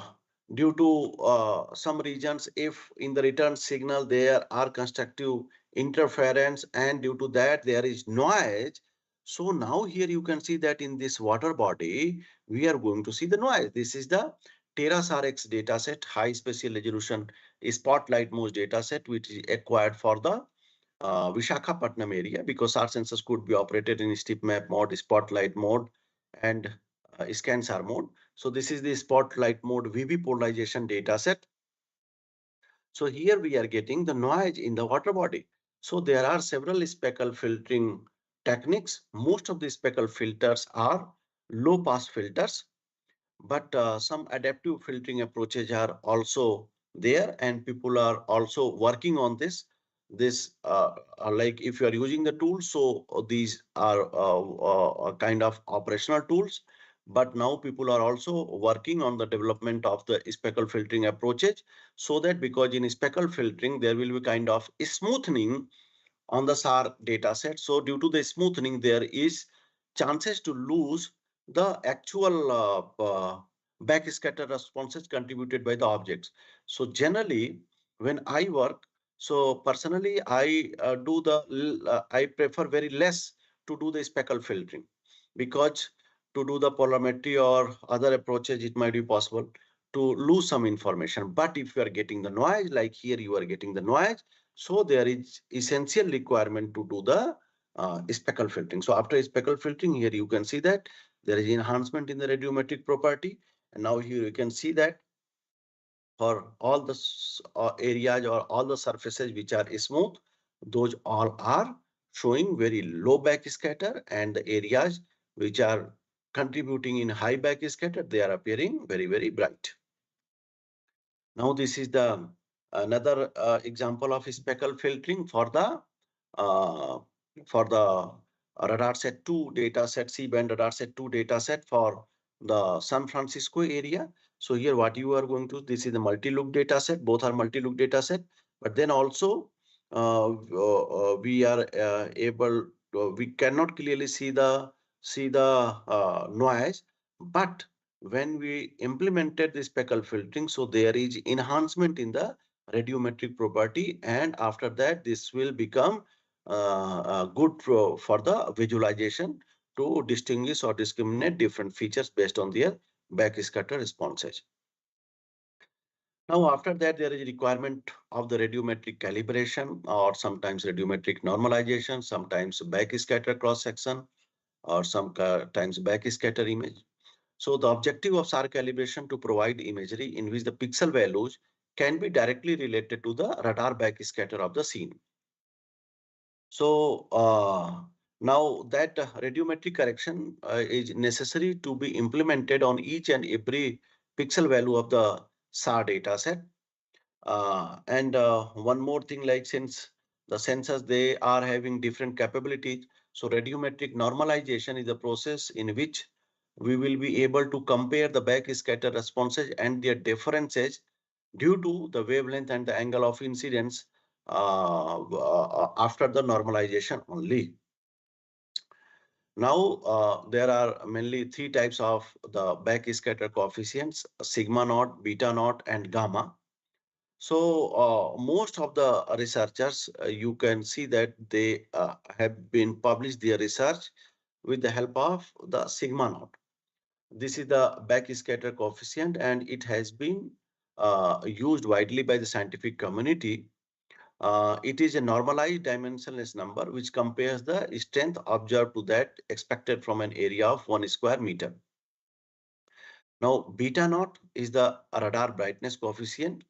due to some regions, if in the return signal there are constructive interference and due to that there is noise, so now here you can see that in this water body we are going to see the noise. This is the TerraSAR-X dataset, high spatial resolution spotlight mode dataset, which is acquired for the Vishakhapatnam area, because our sensors could be operated in steep map mode, spotlight mode, and ScanSAR mode. So this is the spotlight mode VB polarization data set. So here we are getting the noise in the water body. So there are several speckle filtering techniques. Most of the speckle filters are low pass filters, but some adaptive filtering approaches are also there, and people are also working on this like if you are using the tools, so these are kind of operational tools, but now people are also working on the development of the speckle filtering approaches, so that because in speckle filtering there will be kind of smoothing on the SAR data set. So due to the smoothing, there is chances to lose the actual backscatter responses contributed by the objects. So generally, when I work, so personally, I prefer very less to do the speckle filtering, because to do the polarimetry or other approaches, it might be possible to lose some information. But if you are getting the noise, like here you are getting the noise, so there is essential requirement to do the speckle filtering. So after speckle filtering, here you can see that there is enhancement in the radiometric property. And now here you can see that for all the areas or all the surfaces which are smooth, those all are showing very low backscatter, and the areas which are contributing in high backscatter, they are appearing very, very bright. Now this is the another example of speckle filtering uh, for the radar set 2 data set, C-band radar set 2 data set for the San Francisco area. So here what you are going to, this is the multi-look data set, both are multi-look data set, but then also we are we cannot clearly see the noise, but when we implemented the speckle filtering, so there is enhancement in the radiometric property, and after that this will become good for the visualization to distinguish or discriminate different features based on their backscatter responses. Now after that, there is a requirement of the radiometric calibration, or sometimes radiometric normalization, sometimes backscatter cross section, or sometimes backscatter image. So the objective of SAR calibration to provide imagery in which the pixel values can be directly related to the radar backscatter of the scene. So now that radiometric correction is necessary to be implemented on each and every pixel value of the SAR data set. And one more thing, like since the sensors, they are having different capabilities, so radiometric normalization is a process in which we will be able to compare the backscatter responses and their differences due to the wavelength and the angle of incidence after the normalization only. Now, there are mainly three types of the backscatter coefficients: sigma naught, beta naught, and gamma. So most of the researchers, you can see that they have been published their research with the help of the sigma naught. This is the backscatter coefficient, and it has been used widely by the scientific community. It is a normalized dimensionless number which compares the strength observed to that expected from an area of 1 square meter. Now, beta naught is the radar brightness coefficient,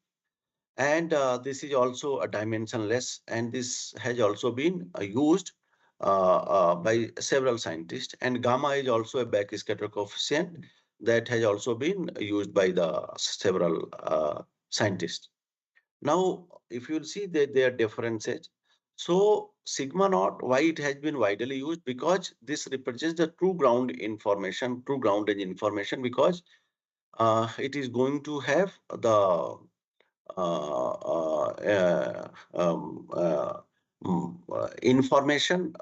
and this is also a dimensionless, and this has also been used by several scientists. And gamma is also a backscatter coefficient that has also been used by the several scientists. Now, if you see that there are differences, so sigma naught, why it has been widely used? Because this represents the true ground information, true groundage information, because it is going to have the information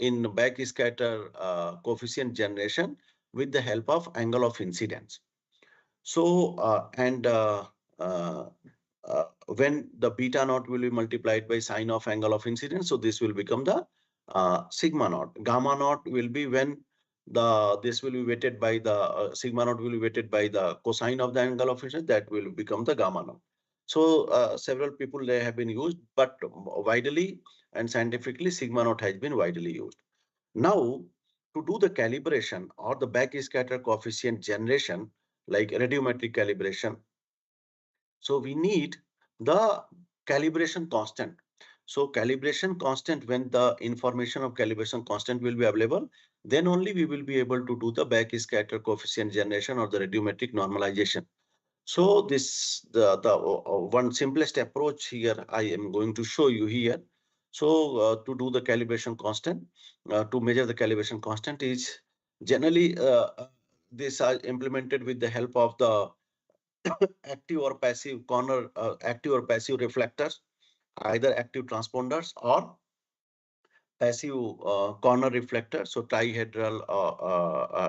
in backscatter coefficient generation with the help of angle of incidence. So, uh, when the beta naught will be multiplied by sine of angle of incidence, so this will become the sigma naught. Gamma naught will be when this will be weighted by the sigma naught will be weighted by the cosine of the angle of incidence, that will become the gamma naught. So several people, they have been used, but widely and scientifically sigma naught has been widely used. Now, to do the calibration or the backscatter coefficient generation, like radiometric calibration, so we need the calibration constant. So calibration constant, when the information of calibration constant will be available, then only we will be able to do the backscatter coefficient generation or the radiometric normalization. So this the one simplest approach here I am going to show you here. So to do the calibration constant, to measure the calibration constant is generally these are implemented with the help of the active or passive reflectors, either active transponders or passive corner reflector. So trihedral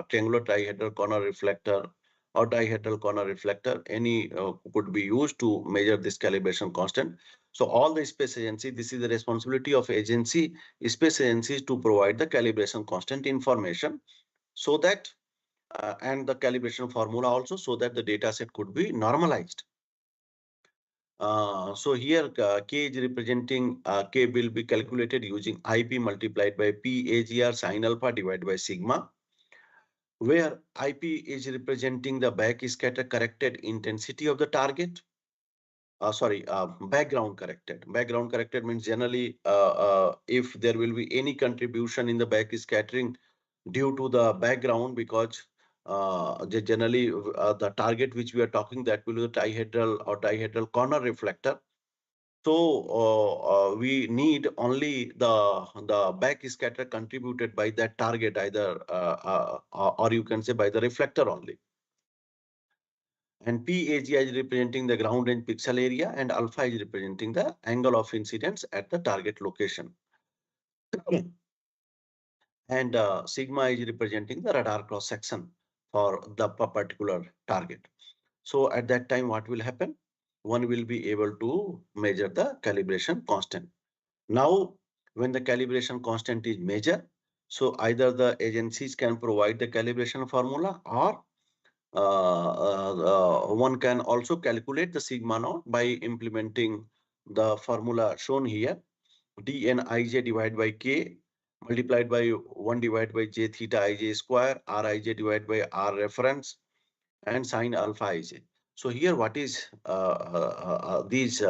triangular trihedral corner reflector or dihedral corner reflector, any could be used to measure this calibration constant. So all the space agency, this is the responsibility of agency, space agencies to provide the calibration constant information so that and the calibration formula also, so that the data set could be normalized. So here K is representing K will be calculated using IP multiplied by PAGR sin alpha divided by sigma, where IP is representing the backscatter corrected intensity of the target. Sorry, background corrected. Background corrected means generally if there will be any contribution in the backscattering due to the background, because generally the target which we are talking, that will be the trihedral or dihedral corner reflector. So we need only the back scatter contributed by that target, either or you can say by the reflector only. And PAGI is representing the ground range pixel area, and alpha is representing the angle of incidence at the target location. And sigma is representing the radar cross section for the particular target. So at that time, what will happen? One will be able to measure the calibration constant. Now, when the calibration constant is measured, so either the agencies can provide the calibration formula, or one can also calculate the sigma naught by implementing the formula shown here, dnij divided by k multiplied by 1 divided by j theta ij square, rij divided by r reference, and sine alpha ij. So here what is these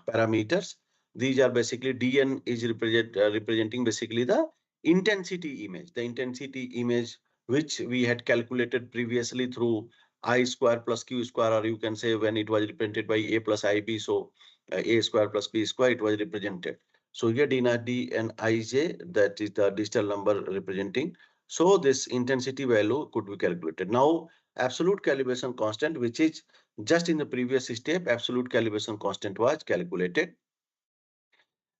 parameters? These are basically dn is representing basically the intensity image. The intensity image which we had calculated previously through I square plus q square, or you can say when it was represented by a plus ib. So a square plus b square, it was represented. So here d and ij, that is the digital number representing. So this intensity value could be calculated. Now absolute calibration constant, which is just in the previous step, absolute calibration constant was calculated.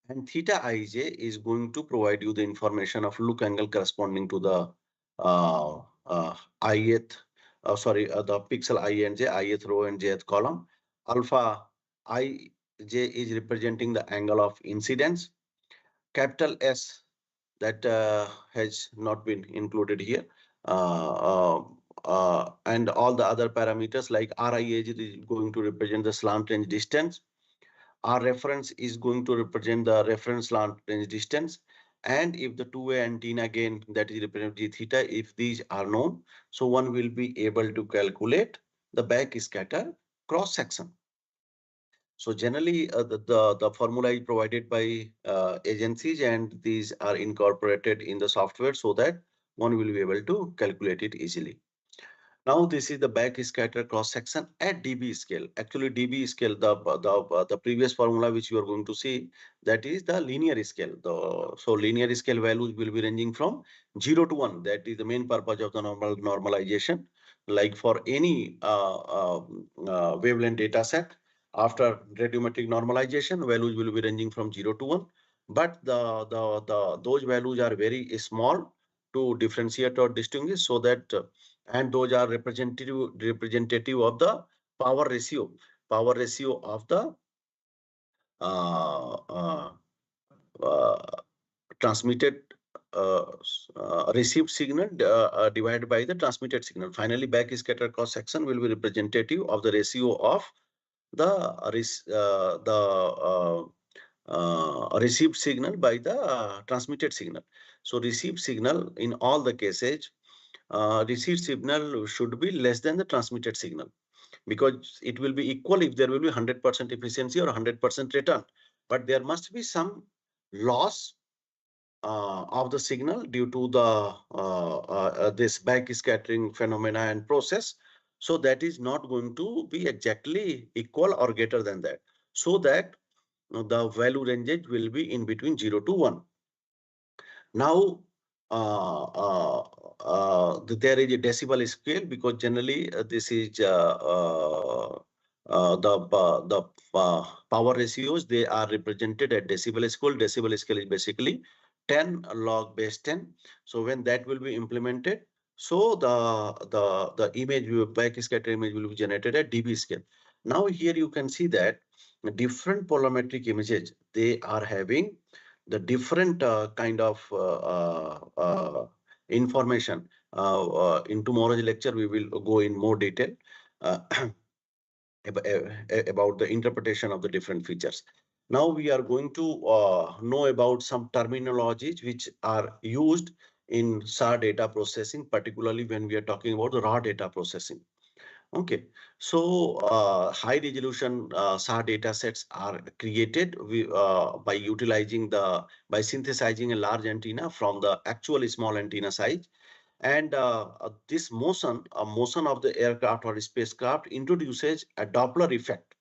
And theta ij is going to provide you the information of look angle corresponding to the uh, uh, ith, the pixel I and j, ith row and jth column. Alpha I j is representing the angle of incidence. Capital S, that has not been included here. And all the other parameters like RIAG is going to represent the slant range distance. R reference is going to represent the reference slant range distance. And if the two-way antenna, again, that is represented G theta, if these are known, so one will be able to calculate the back scatter cross section. So generally, the formula is provided by agencies, and these are incorporated in the software so that one will be able to calculate it easily. Now this is the back scatter cross section at dB scale. Actually, dB scale, the previous formula which you are going to see, that is the linear scale. So linear scale values will be ranging from 0 to 1. That is the main purpose of the normalization. Like for any wavelength data set, after radiometric normalization, values will be ranging from 0 to 1. But those values are very small to differentiate or distinguish, so that and those are representative of the power ratio of the uh, uh, uh, transmitted received signal divided by the transmitted signal. Finally, back scatter cross section will be representative of the ratio of the received signal by the transmitted signal. So received signal in all the cases, received signal should be less than the transmitted signal, because it will be equal if there will be 100% efficiency or 100% return. But there must be some loss of the signal due to the this back scattering phenomena and process. So that is not going to be exactly equal or greater than that. So that the value ranges will be in between 0 to 1. Now, there is a decibel scale, because generally this is the power ratios. They are represented at decibel scale. Decibel scale is basically 10 log base 10. So when that will be implemented, so the image back scatter image will be generated at dB scale. Now here you can see that different polarimetric images, they are having the different kind of information. In tomorrow's lecture, we will go in more detail uh, about the interpretation of the different features. Now we are going to know about some terminologies which are used in SAR data processing, particularly when we are talking about the raw data processing. Okay, so high resolution SAR data sets are created by utilizing by synthesizing a large antenna from the actual small antenna size. And this motion of the aircraft or spacecraft introduces a Doppler effect,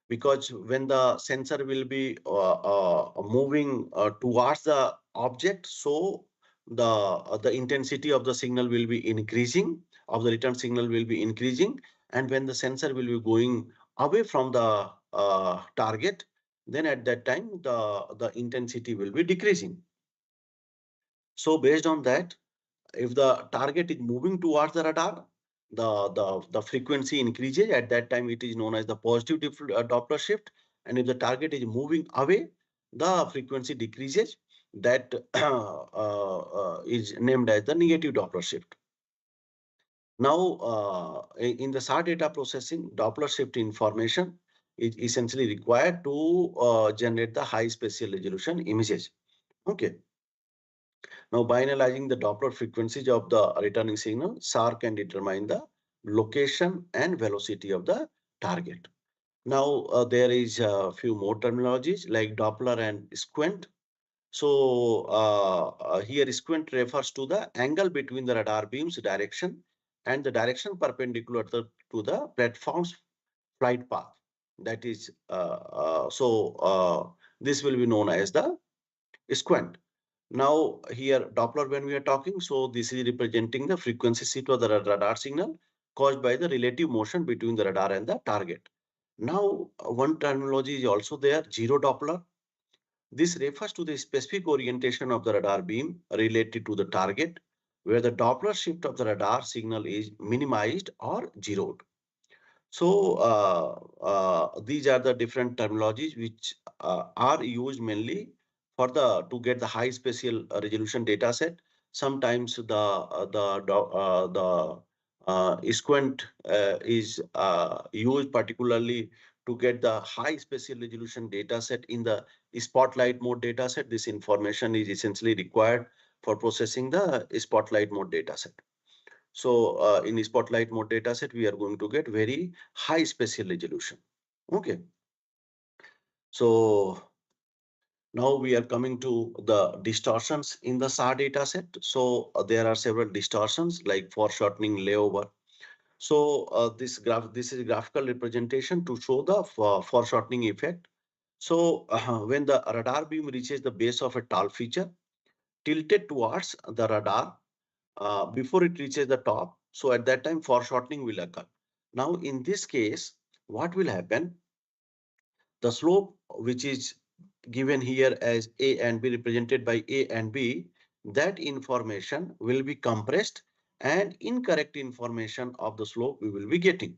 because when the sensor will be moving towards the object, so the intensity of the signal will be increasing, of the return signal will be increasing, and when the sensor will be going away from the target, then at that time the intensity will be decreasing. So based on that, if the target is moving towards the radar, the frequency increases. At that time, it is known as the positive Doppler shift. And if the target is moving away, the frequency decreases. That is named as the negative Doppler shift. Now, in the SAR data processing, Doppler shift information is essentially required to generate the high spatial resolution images. Okay. Now, by analyzing the Doppler frequencies of the returning signal, SAR can determine the location and velocity of the target. Now, there is a few more terminologies like Doppler and squint. So, here squint refers to the angle between the radar beam's direction and the direction perpendicular to the platform's flight path. That is, this will be known as the squint. Now here Doppler when we are talking, so this is representing the frequency shift of the radar signal caused by the relative motion between the radar and the target. Now one terminology is also there, zero Doppler. This refers to the specific orientation of the radar beam related to the target, where the Doppler shift of the radar signal is minimized or zeroed. So these are the different terminologies which are used mainly for the to get the high spatial resolution data set. Sometimes the squint is used particularly to get the high spatial resolution data set in the spotlight mode data set. This information is essentially required for processing the spotlight mode data set. So in spotlight mode dataset, we are going to get very high spatial resolution. Okay. So now we are coming to the distortions in the SAR dataset. So there are several distortions like foreshortening, layover. So this is a graphical representation to show the foreshortening effect. So when the radar beam reaches the base of a tall feature tilted towards the radar, before it reaches the top. So at that time, foreshortening will occur. Now, in this case, what will happen? The slope, which is given here as A and B, represented by A and B, that information will be compressed and incorrect information of the slope we will be getting.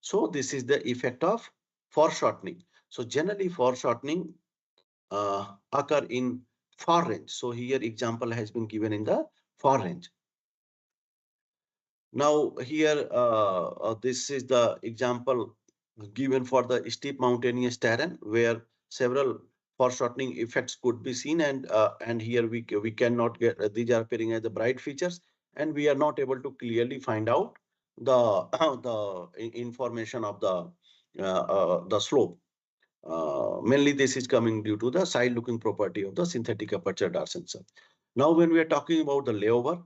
So this is the effect of foreshortening. So generally foreshortening occur in far range. So here example has been given in the far range. Now here, this is the example given for the steep mountainous terrain where several foreshortening effects could be seen, and here we cannot get these are appearing as the bright features, and we are not able to clearly find out the information of the slope. Mainly this is coming due to the side looking property of the synthetic aperture radar sensor. Now when we are talking about the layover,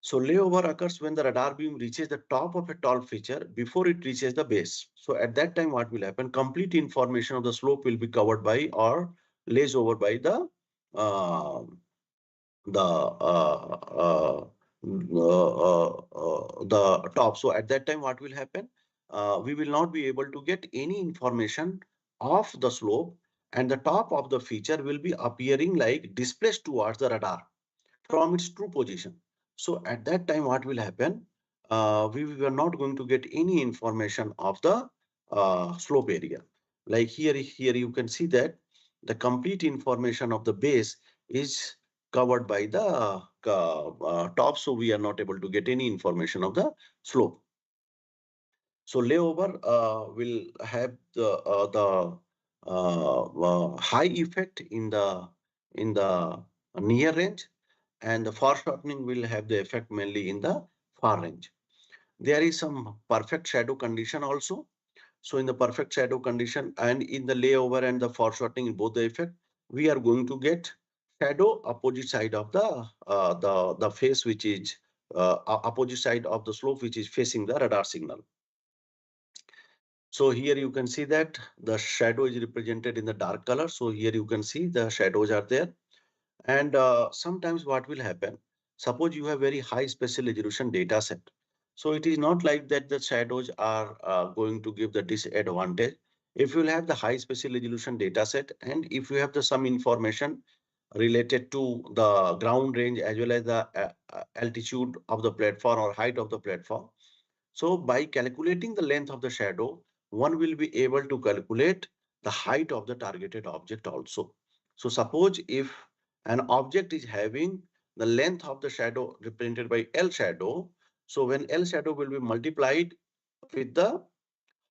So layover occurs when the radar beam reaches the top of a tall feature before it reaches the base. So at that time, what will happen? Complete information of the slope will be covered by or lays over by uh, the top. So at that time, what will happen? We will not be able to get any information of the slope, and the top of the feature will be appearing like displaced towards the radar from its true position. So at that time, what will happen? We were not going to get any information of the slope area. Like here you can see that the complete information of the base is covered by the top, so we are not able to get any information of the slope. So layover will have the high effect in the near range, and the foreshortening will have the effect mainly in the far range. There is some perfect shadow condition also. So in the perfect shadow condition and in the layover and the foreshortening in both the effect, we are going to get shadow opposite side of the face, which is opposite side of the slope, which is facing the radar signal. So here you can see that the shadow is represented in the dark color. So here you can see the shadows are there. And sometimes what will happen? Suppose you have very high spatial resolution data set. So it is not like that the shadows are going to give the disadvantage. If you will have the high spatial resolution data set, and if you have the some information related to the ground range as well as the altitude of the platform or height of the platform, so by calculating the length of the shadow, one will be able to calculate the height of the targeted object also. So suppose if an object is having the length of the shadow represented by L shadow, so when L shadow will be multiplied with the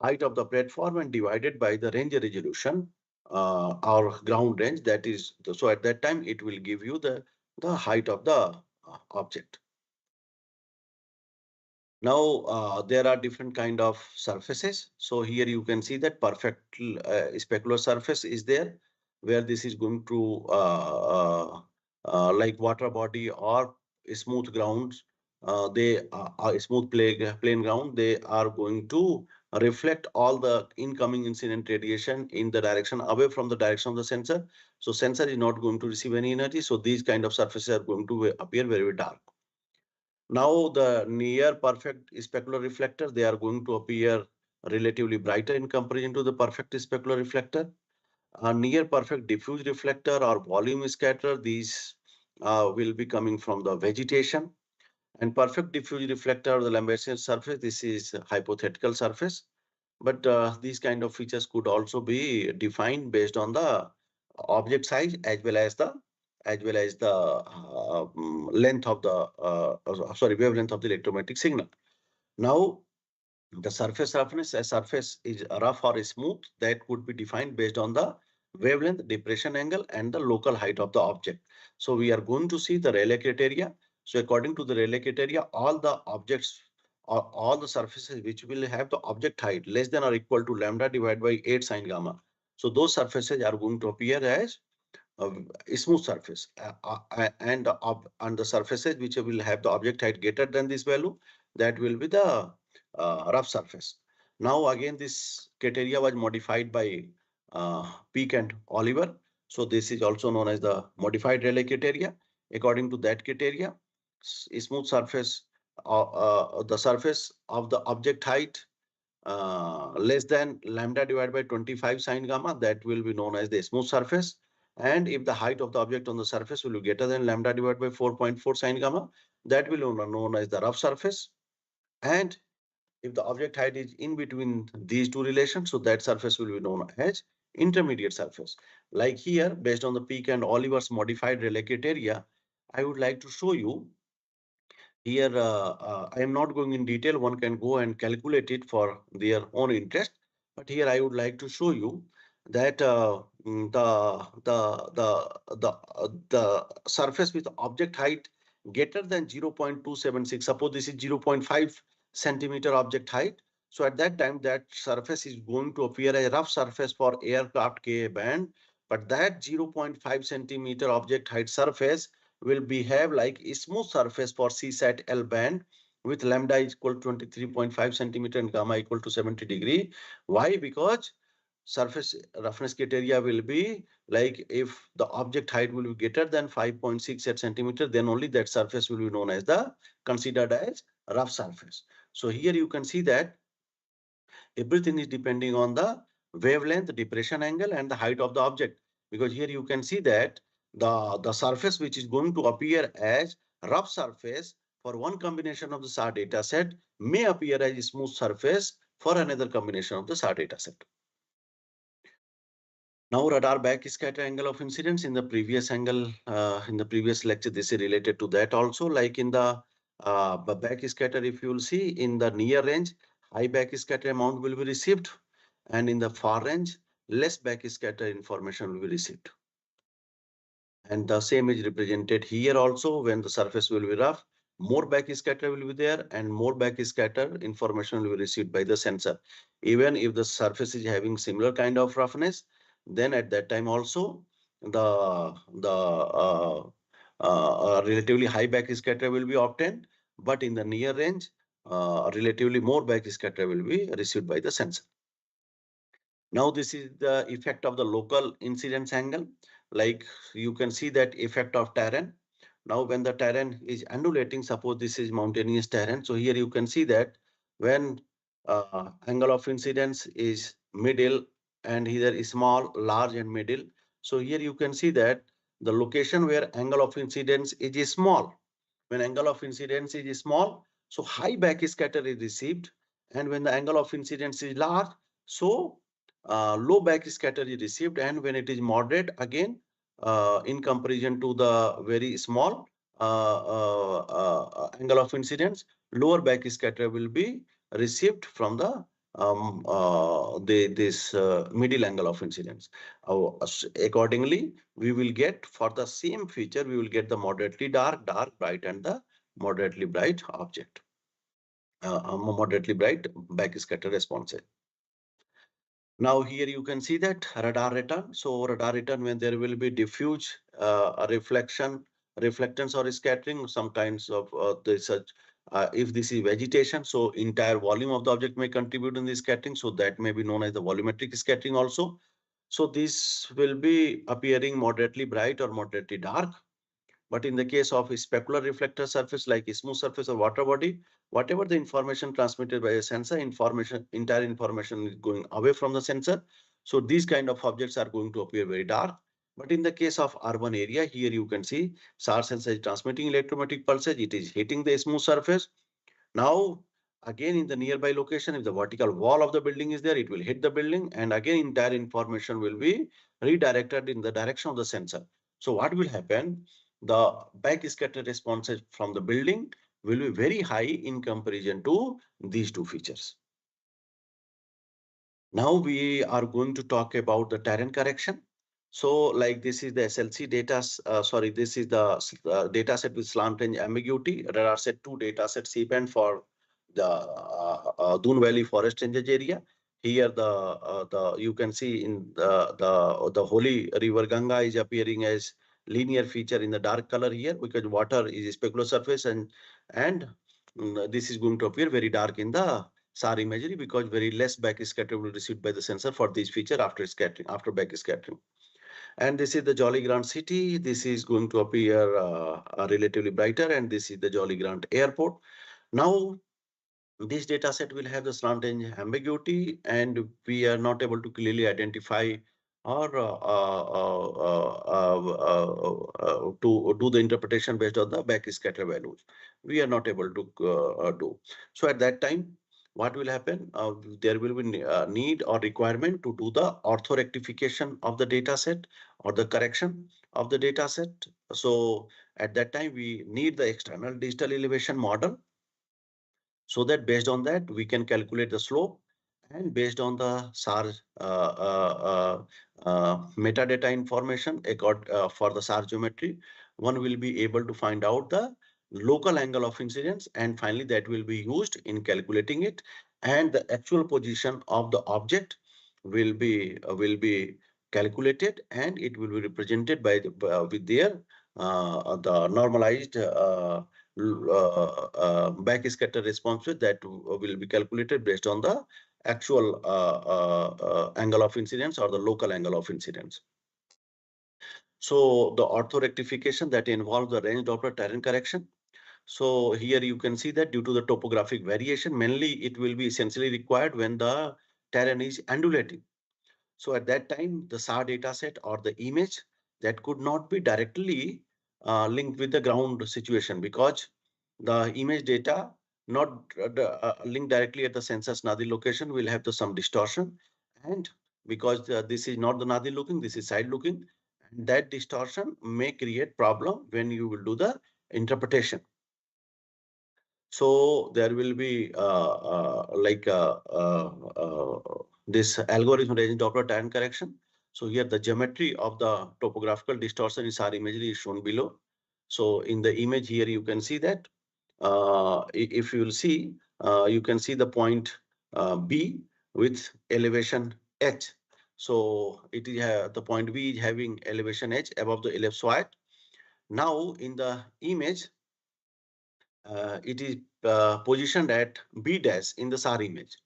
height of the platform and divided by the range resolution or ground range, that is, so at that time it will give you the height of the object. Now, there are different kind of surfaces. So here you can see that perfect specular surface is there, where this is going to like water body or smooth grounds. They are smooth plain ground. They are going to reflect all the incoming incident radiation in the direction away from the direction of the sensor. So sensor is not going to receive any energy. So these kind of surfaces are going to appear very dark. Now the near perfect specular reflector, they are going to appear relatively brighter in comparison to the perfect specular reflector. A near perfect diffuse reflector or volume scatter, these will be coming from the vegetation. And perfect diffuse reflector or the Lambert surface, this is a hypothetical surface. But these kind of features could also be defined based on the object size as well as the length of the sorry, wavelength of the electromagnetic signal. Now the surface roughness, a surface is rough or smooth, that would be defined based on the wavelength, depression angle, and the local height of the object. So we are going to see the Rayleigh criteria. So according to the Rayleigh criteria, all the objects or all the surfaces which will have the object height less than or equal to lambda divided by 8 sine gamma. So those surfaces are going to appear as a smooth surface, and the surfaces which will have the object height greater than this value, that will be the rough surface. Now again, this criteria was modified by Peak and Oliver. So this is also known as the modified Rayleigh criteria. According to that criteria, a smooth surface, the surface of the object height less than lambda divided by 25 sine gamma, that will be known as the smooth surface. And if the height of the object on the surface will be greater than lambda divided by 4.4 sine gamma, that will be known as the rough surface. And if the object height is in between these two relations, so that surface will be known as intermediate surface. Like here, based on the Peak and Oliver's modified Rayleigh criteria, I would like to show you here. I am not going in detail. One can go and calculate it for their own interest. But here I would like to show you that the surface with object height greater than 0.276. Suppose this is 0.5 centimeter object height. So at that time, that surface is going to appear a rough surface for aircraft Ka band. But that 0.5 centimeter object height surface will behave like a smooth surface for CSAT L band with lambda is equal to 23.5 centimeter and gamma equal to 70 degree. Why? Because surface roughness criteria will be like if the object height will be greater than 5.68 centimeter, then only that surface will be known as the considered as rough surface. So here you can see that everything is depending on the wavelength, depression angle, and the height of the object. Because here you can see that the surface which is going to appear as rough surface for one combination of the SAR data set may appear as a smooth surface for another combination of the SAR data set. Now radar backscatter angle of incidence in the previous lecture, this is related to that also. Like in the backscatter, if you will see in the near range, high backscatter amount will be received, and in the far range, less backscatter information will be received. And the same is represented here also. When the surface will be rough, more backscatter will be there, and more backscatter information will be received by the sensor. Even if the surface is having similar kind of roughness, then at that time also the relatively high backscatter will be obtained, but in the near range, relatively more backscatter will be received by the sensor. Now this is the effect of the local incidence angle. Like you can see that effect of terrain. Now when the terrain is undulating, suppose this is mountainous terrain. So here you can see that when angle of incidence is middle and here is small, large and middle. So here you can see that the location where angle of incidence is small. When angle of incidence is small, so high backscatter is received. And when the angle of incidence is large, so low backscatter is received. And when it is moderate, again, in comparison to the very small angle of incidence, lower backscatter will be received from the this middle angle of incidence. Accordingly, we will get for the same feature, we will get the moderately dark, dark, bright, and the moderately bright object, moderately bright backscatter response. Now here you can see that radar return. So radar return when there will be diffuse reflection, reflectance or scattering, some kinds of such. If this is vegetation, so entire volume of the object may contribute in the scattering. So that may be known as the volumetric scattering also. So this will be appearing moderately bright or moderately dark. But in the case of a specular reflector surface like a smooth surface or water body, whatever the information transmitted by a sensor, entire information is going away from the sensor. So these kind of objects are going to appear very dark. But in the case of urban area, here you can see SAR sensor is transmitting electromagnetic pulses. It is hitting the smooth surface. Now, again in the nearby location, if the vertical wall of the building is there, it will hit the building, and again entire information will be redirected in the direction of the sensor. So what will happen? The backscatter responses from the building will be very high in comparison to these two features. Now we are going to talk about the terrain correction. So like this is the SLC data, this is the data set with slant range ambiguity. There are set two data sets C-band for the Doon Valley Forest Ranges area. Here the you can see in the holy river Ganga is appearing as linear feature in the dark color here because water is specular surface and this is going to appear very dark in the SAR imagery because very less backscatter will be received by the sensor for this feature after scattering, after backscattering. And this is the Jolly Grant city. This is going to appear relatively brighter, and this is the Jolly Grant airport. Now, this data set will have the slant range ambiguity, and we are not able to clearly identify or to do the interpretation based on the backscatter values. We are not able to do. So at that time, what will happen? There will be need or requirement to do the ortho rectification of the data set or the correction of the data set. So at that time, we need the external digital elevation model so that based on that we can calculate the slope, and based on the SAR metadata information for the SAR geometry, one will be able to find out the local angle of incidence, and finally that will be used in calculating it, and the actual position of the object will be calculated, and it will be represented by with their the normalized backscatter response rate that will be calculated based on the actual angle of incidence or the local angle of incidence. So the ortho rectification that involves the range Doppler terrain correction. So here you can see that due to the topographic variation, mainly it will be essentially required when the terrain is undulating. So at that time, the SAR data set or the image that could not be directly linked with the ground situation, because the image data not linked directly at the sensor's nadir location will have some distortion. And because this is not the nadir looking, this is side looking, and that distortion may create problem when you will do the interpretation. So there will be this algorithm range Doppler time correction. So here the geometry of the topographical distortion in SAR imagery is shown below. So in the image here, you can see that if you will see, you can see the point B with elevation H. So it is the point B is having elevation H above the ellipsoid. Now in the image, it is positioned at B dash in the SAR image,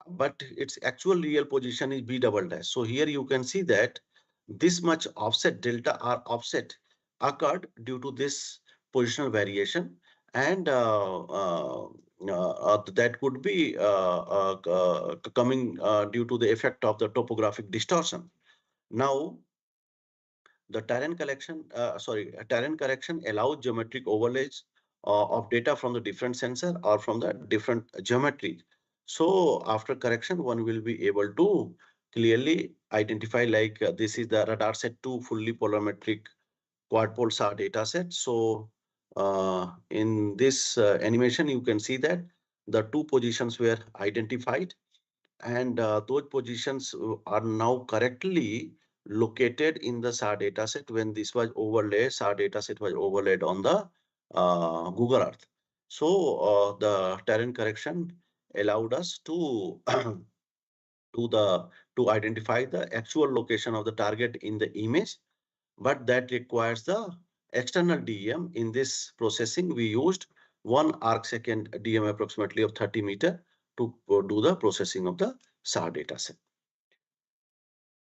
but its actual real position is B double dash. So here you can see that this much offset, delta R offset, occurred due to this positional variation, and that could be coming due to the effect of the topographic distortion. Now the terrain correction allows geometric overlays of data from the different sensor or from the different geometry. So after correction, one will be able to clearly identify, like this is the radar set 2 fully polarimetric quad pole SAR data set. So in this animation, you can see that the two positions were identified, and those positions are now correctly located in the SAR dataset when this was overlaid, SAR dataset was overlaid on the Google Earth. So the terrain correction allowed us to to identify the actual location of the target in the image, but that requires the external DEM. In this processing, we used 1 arc second DEM approximately of 30 meter to do the processing of the SAR dataset.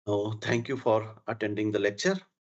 Oh, thank you for attending the lecture.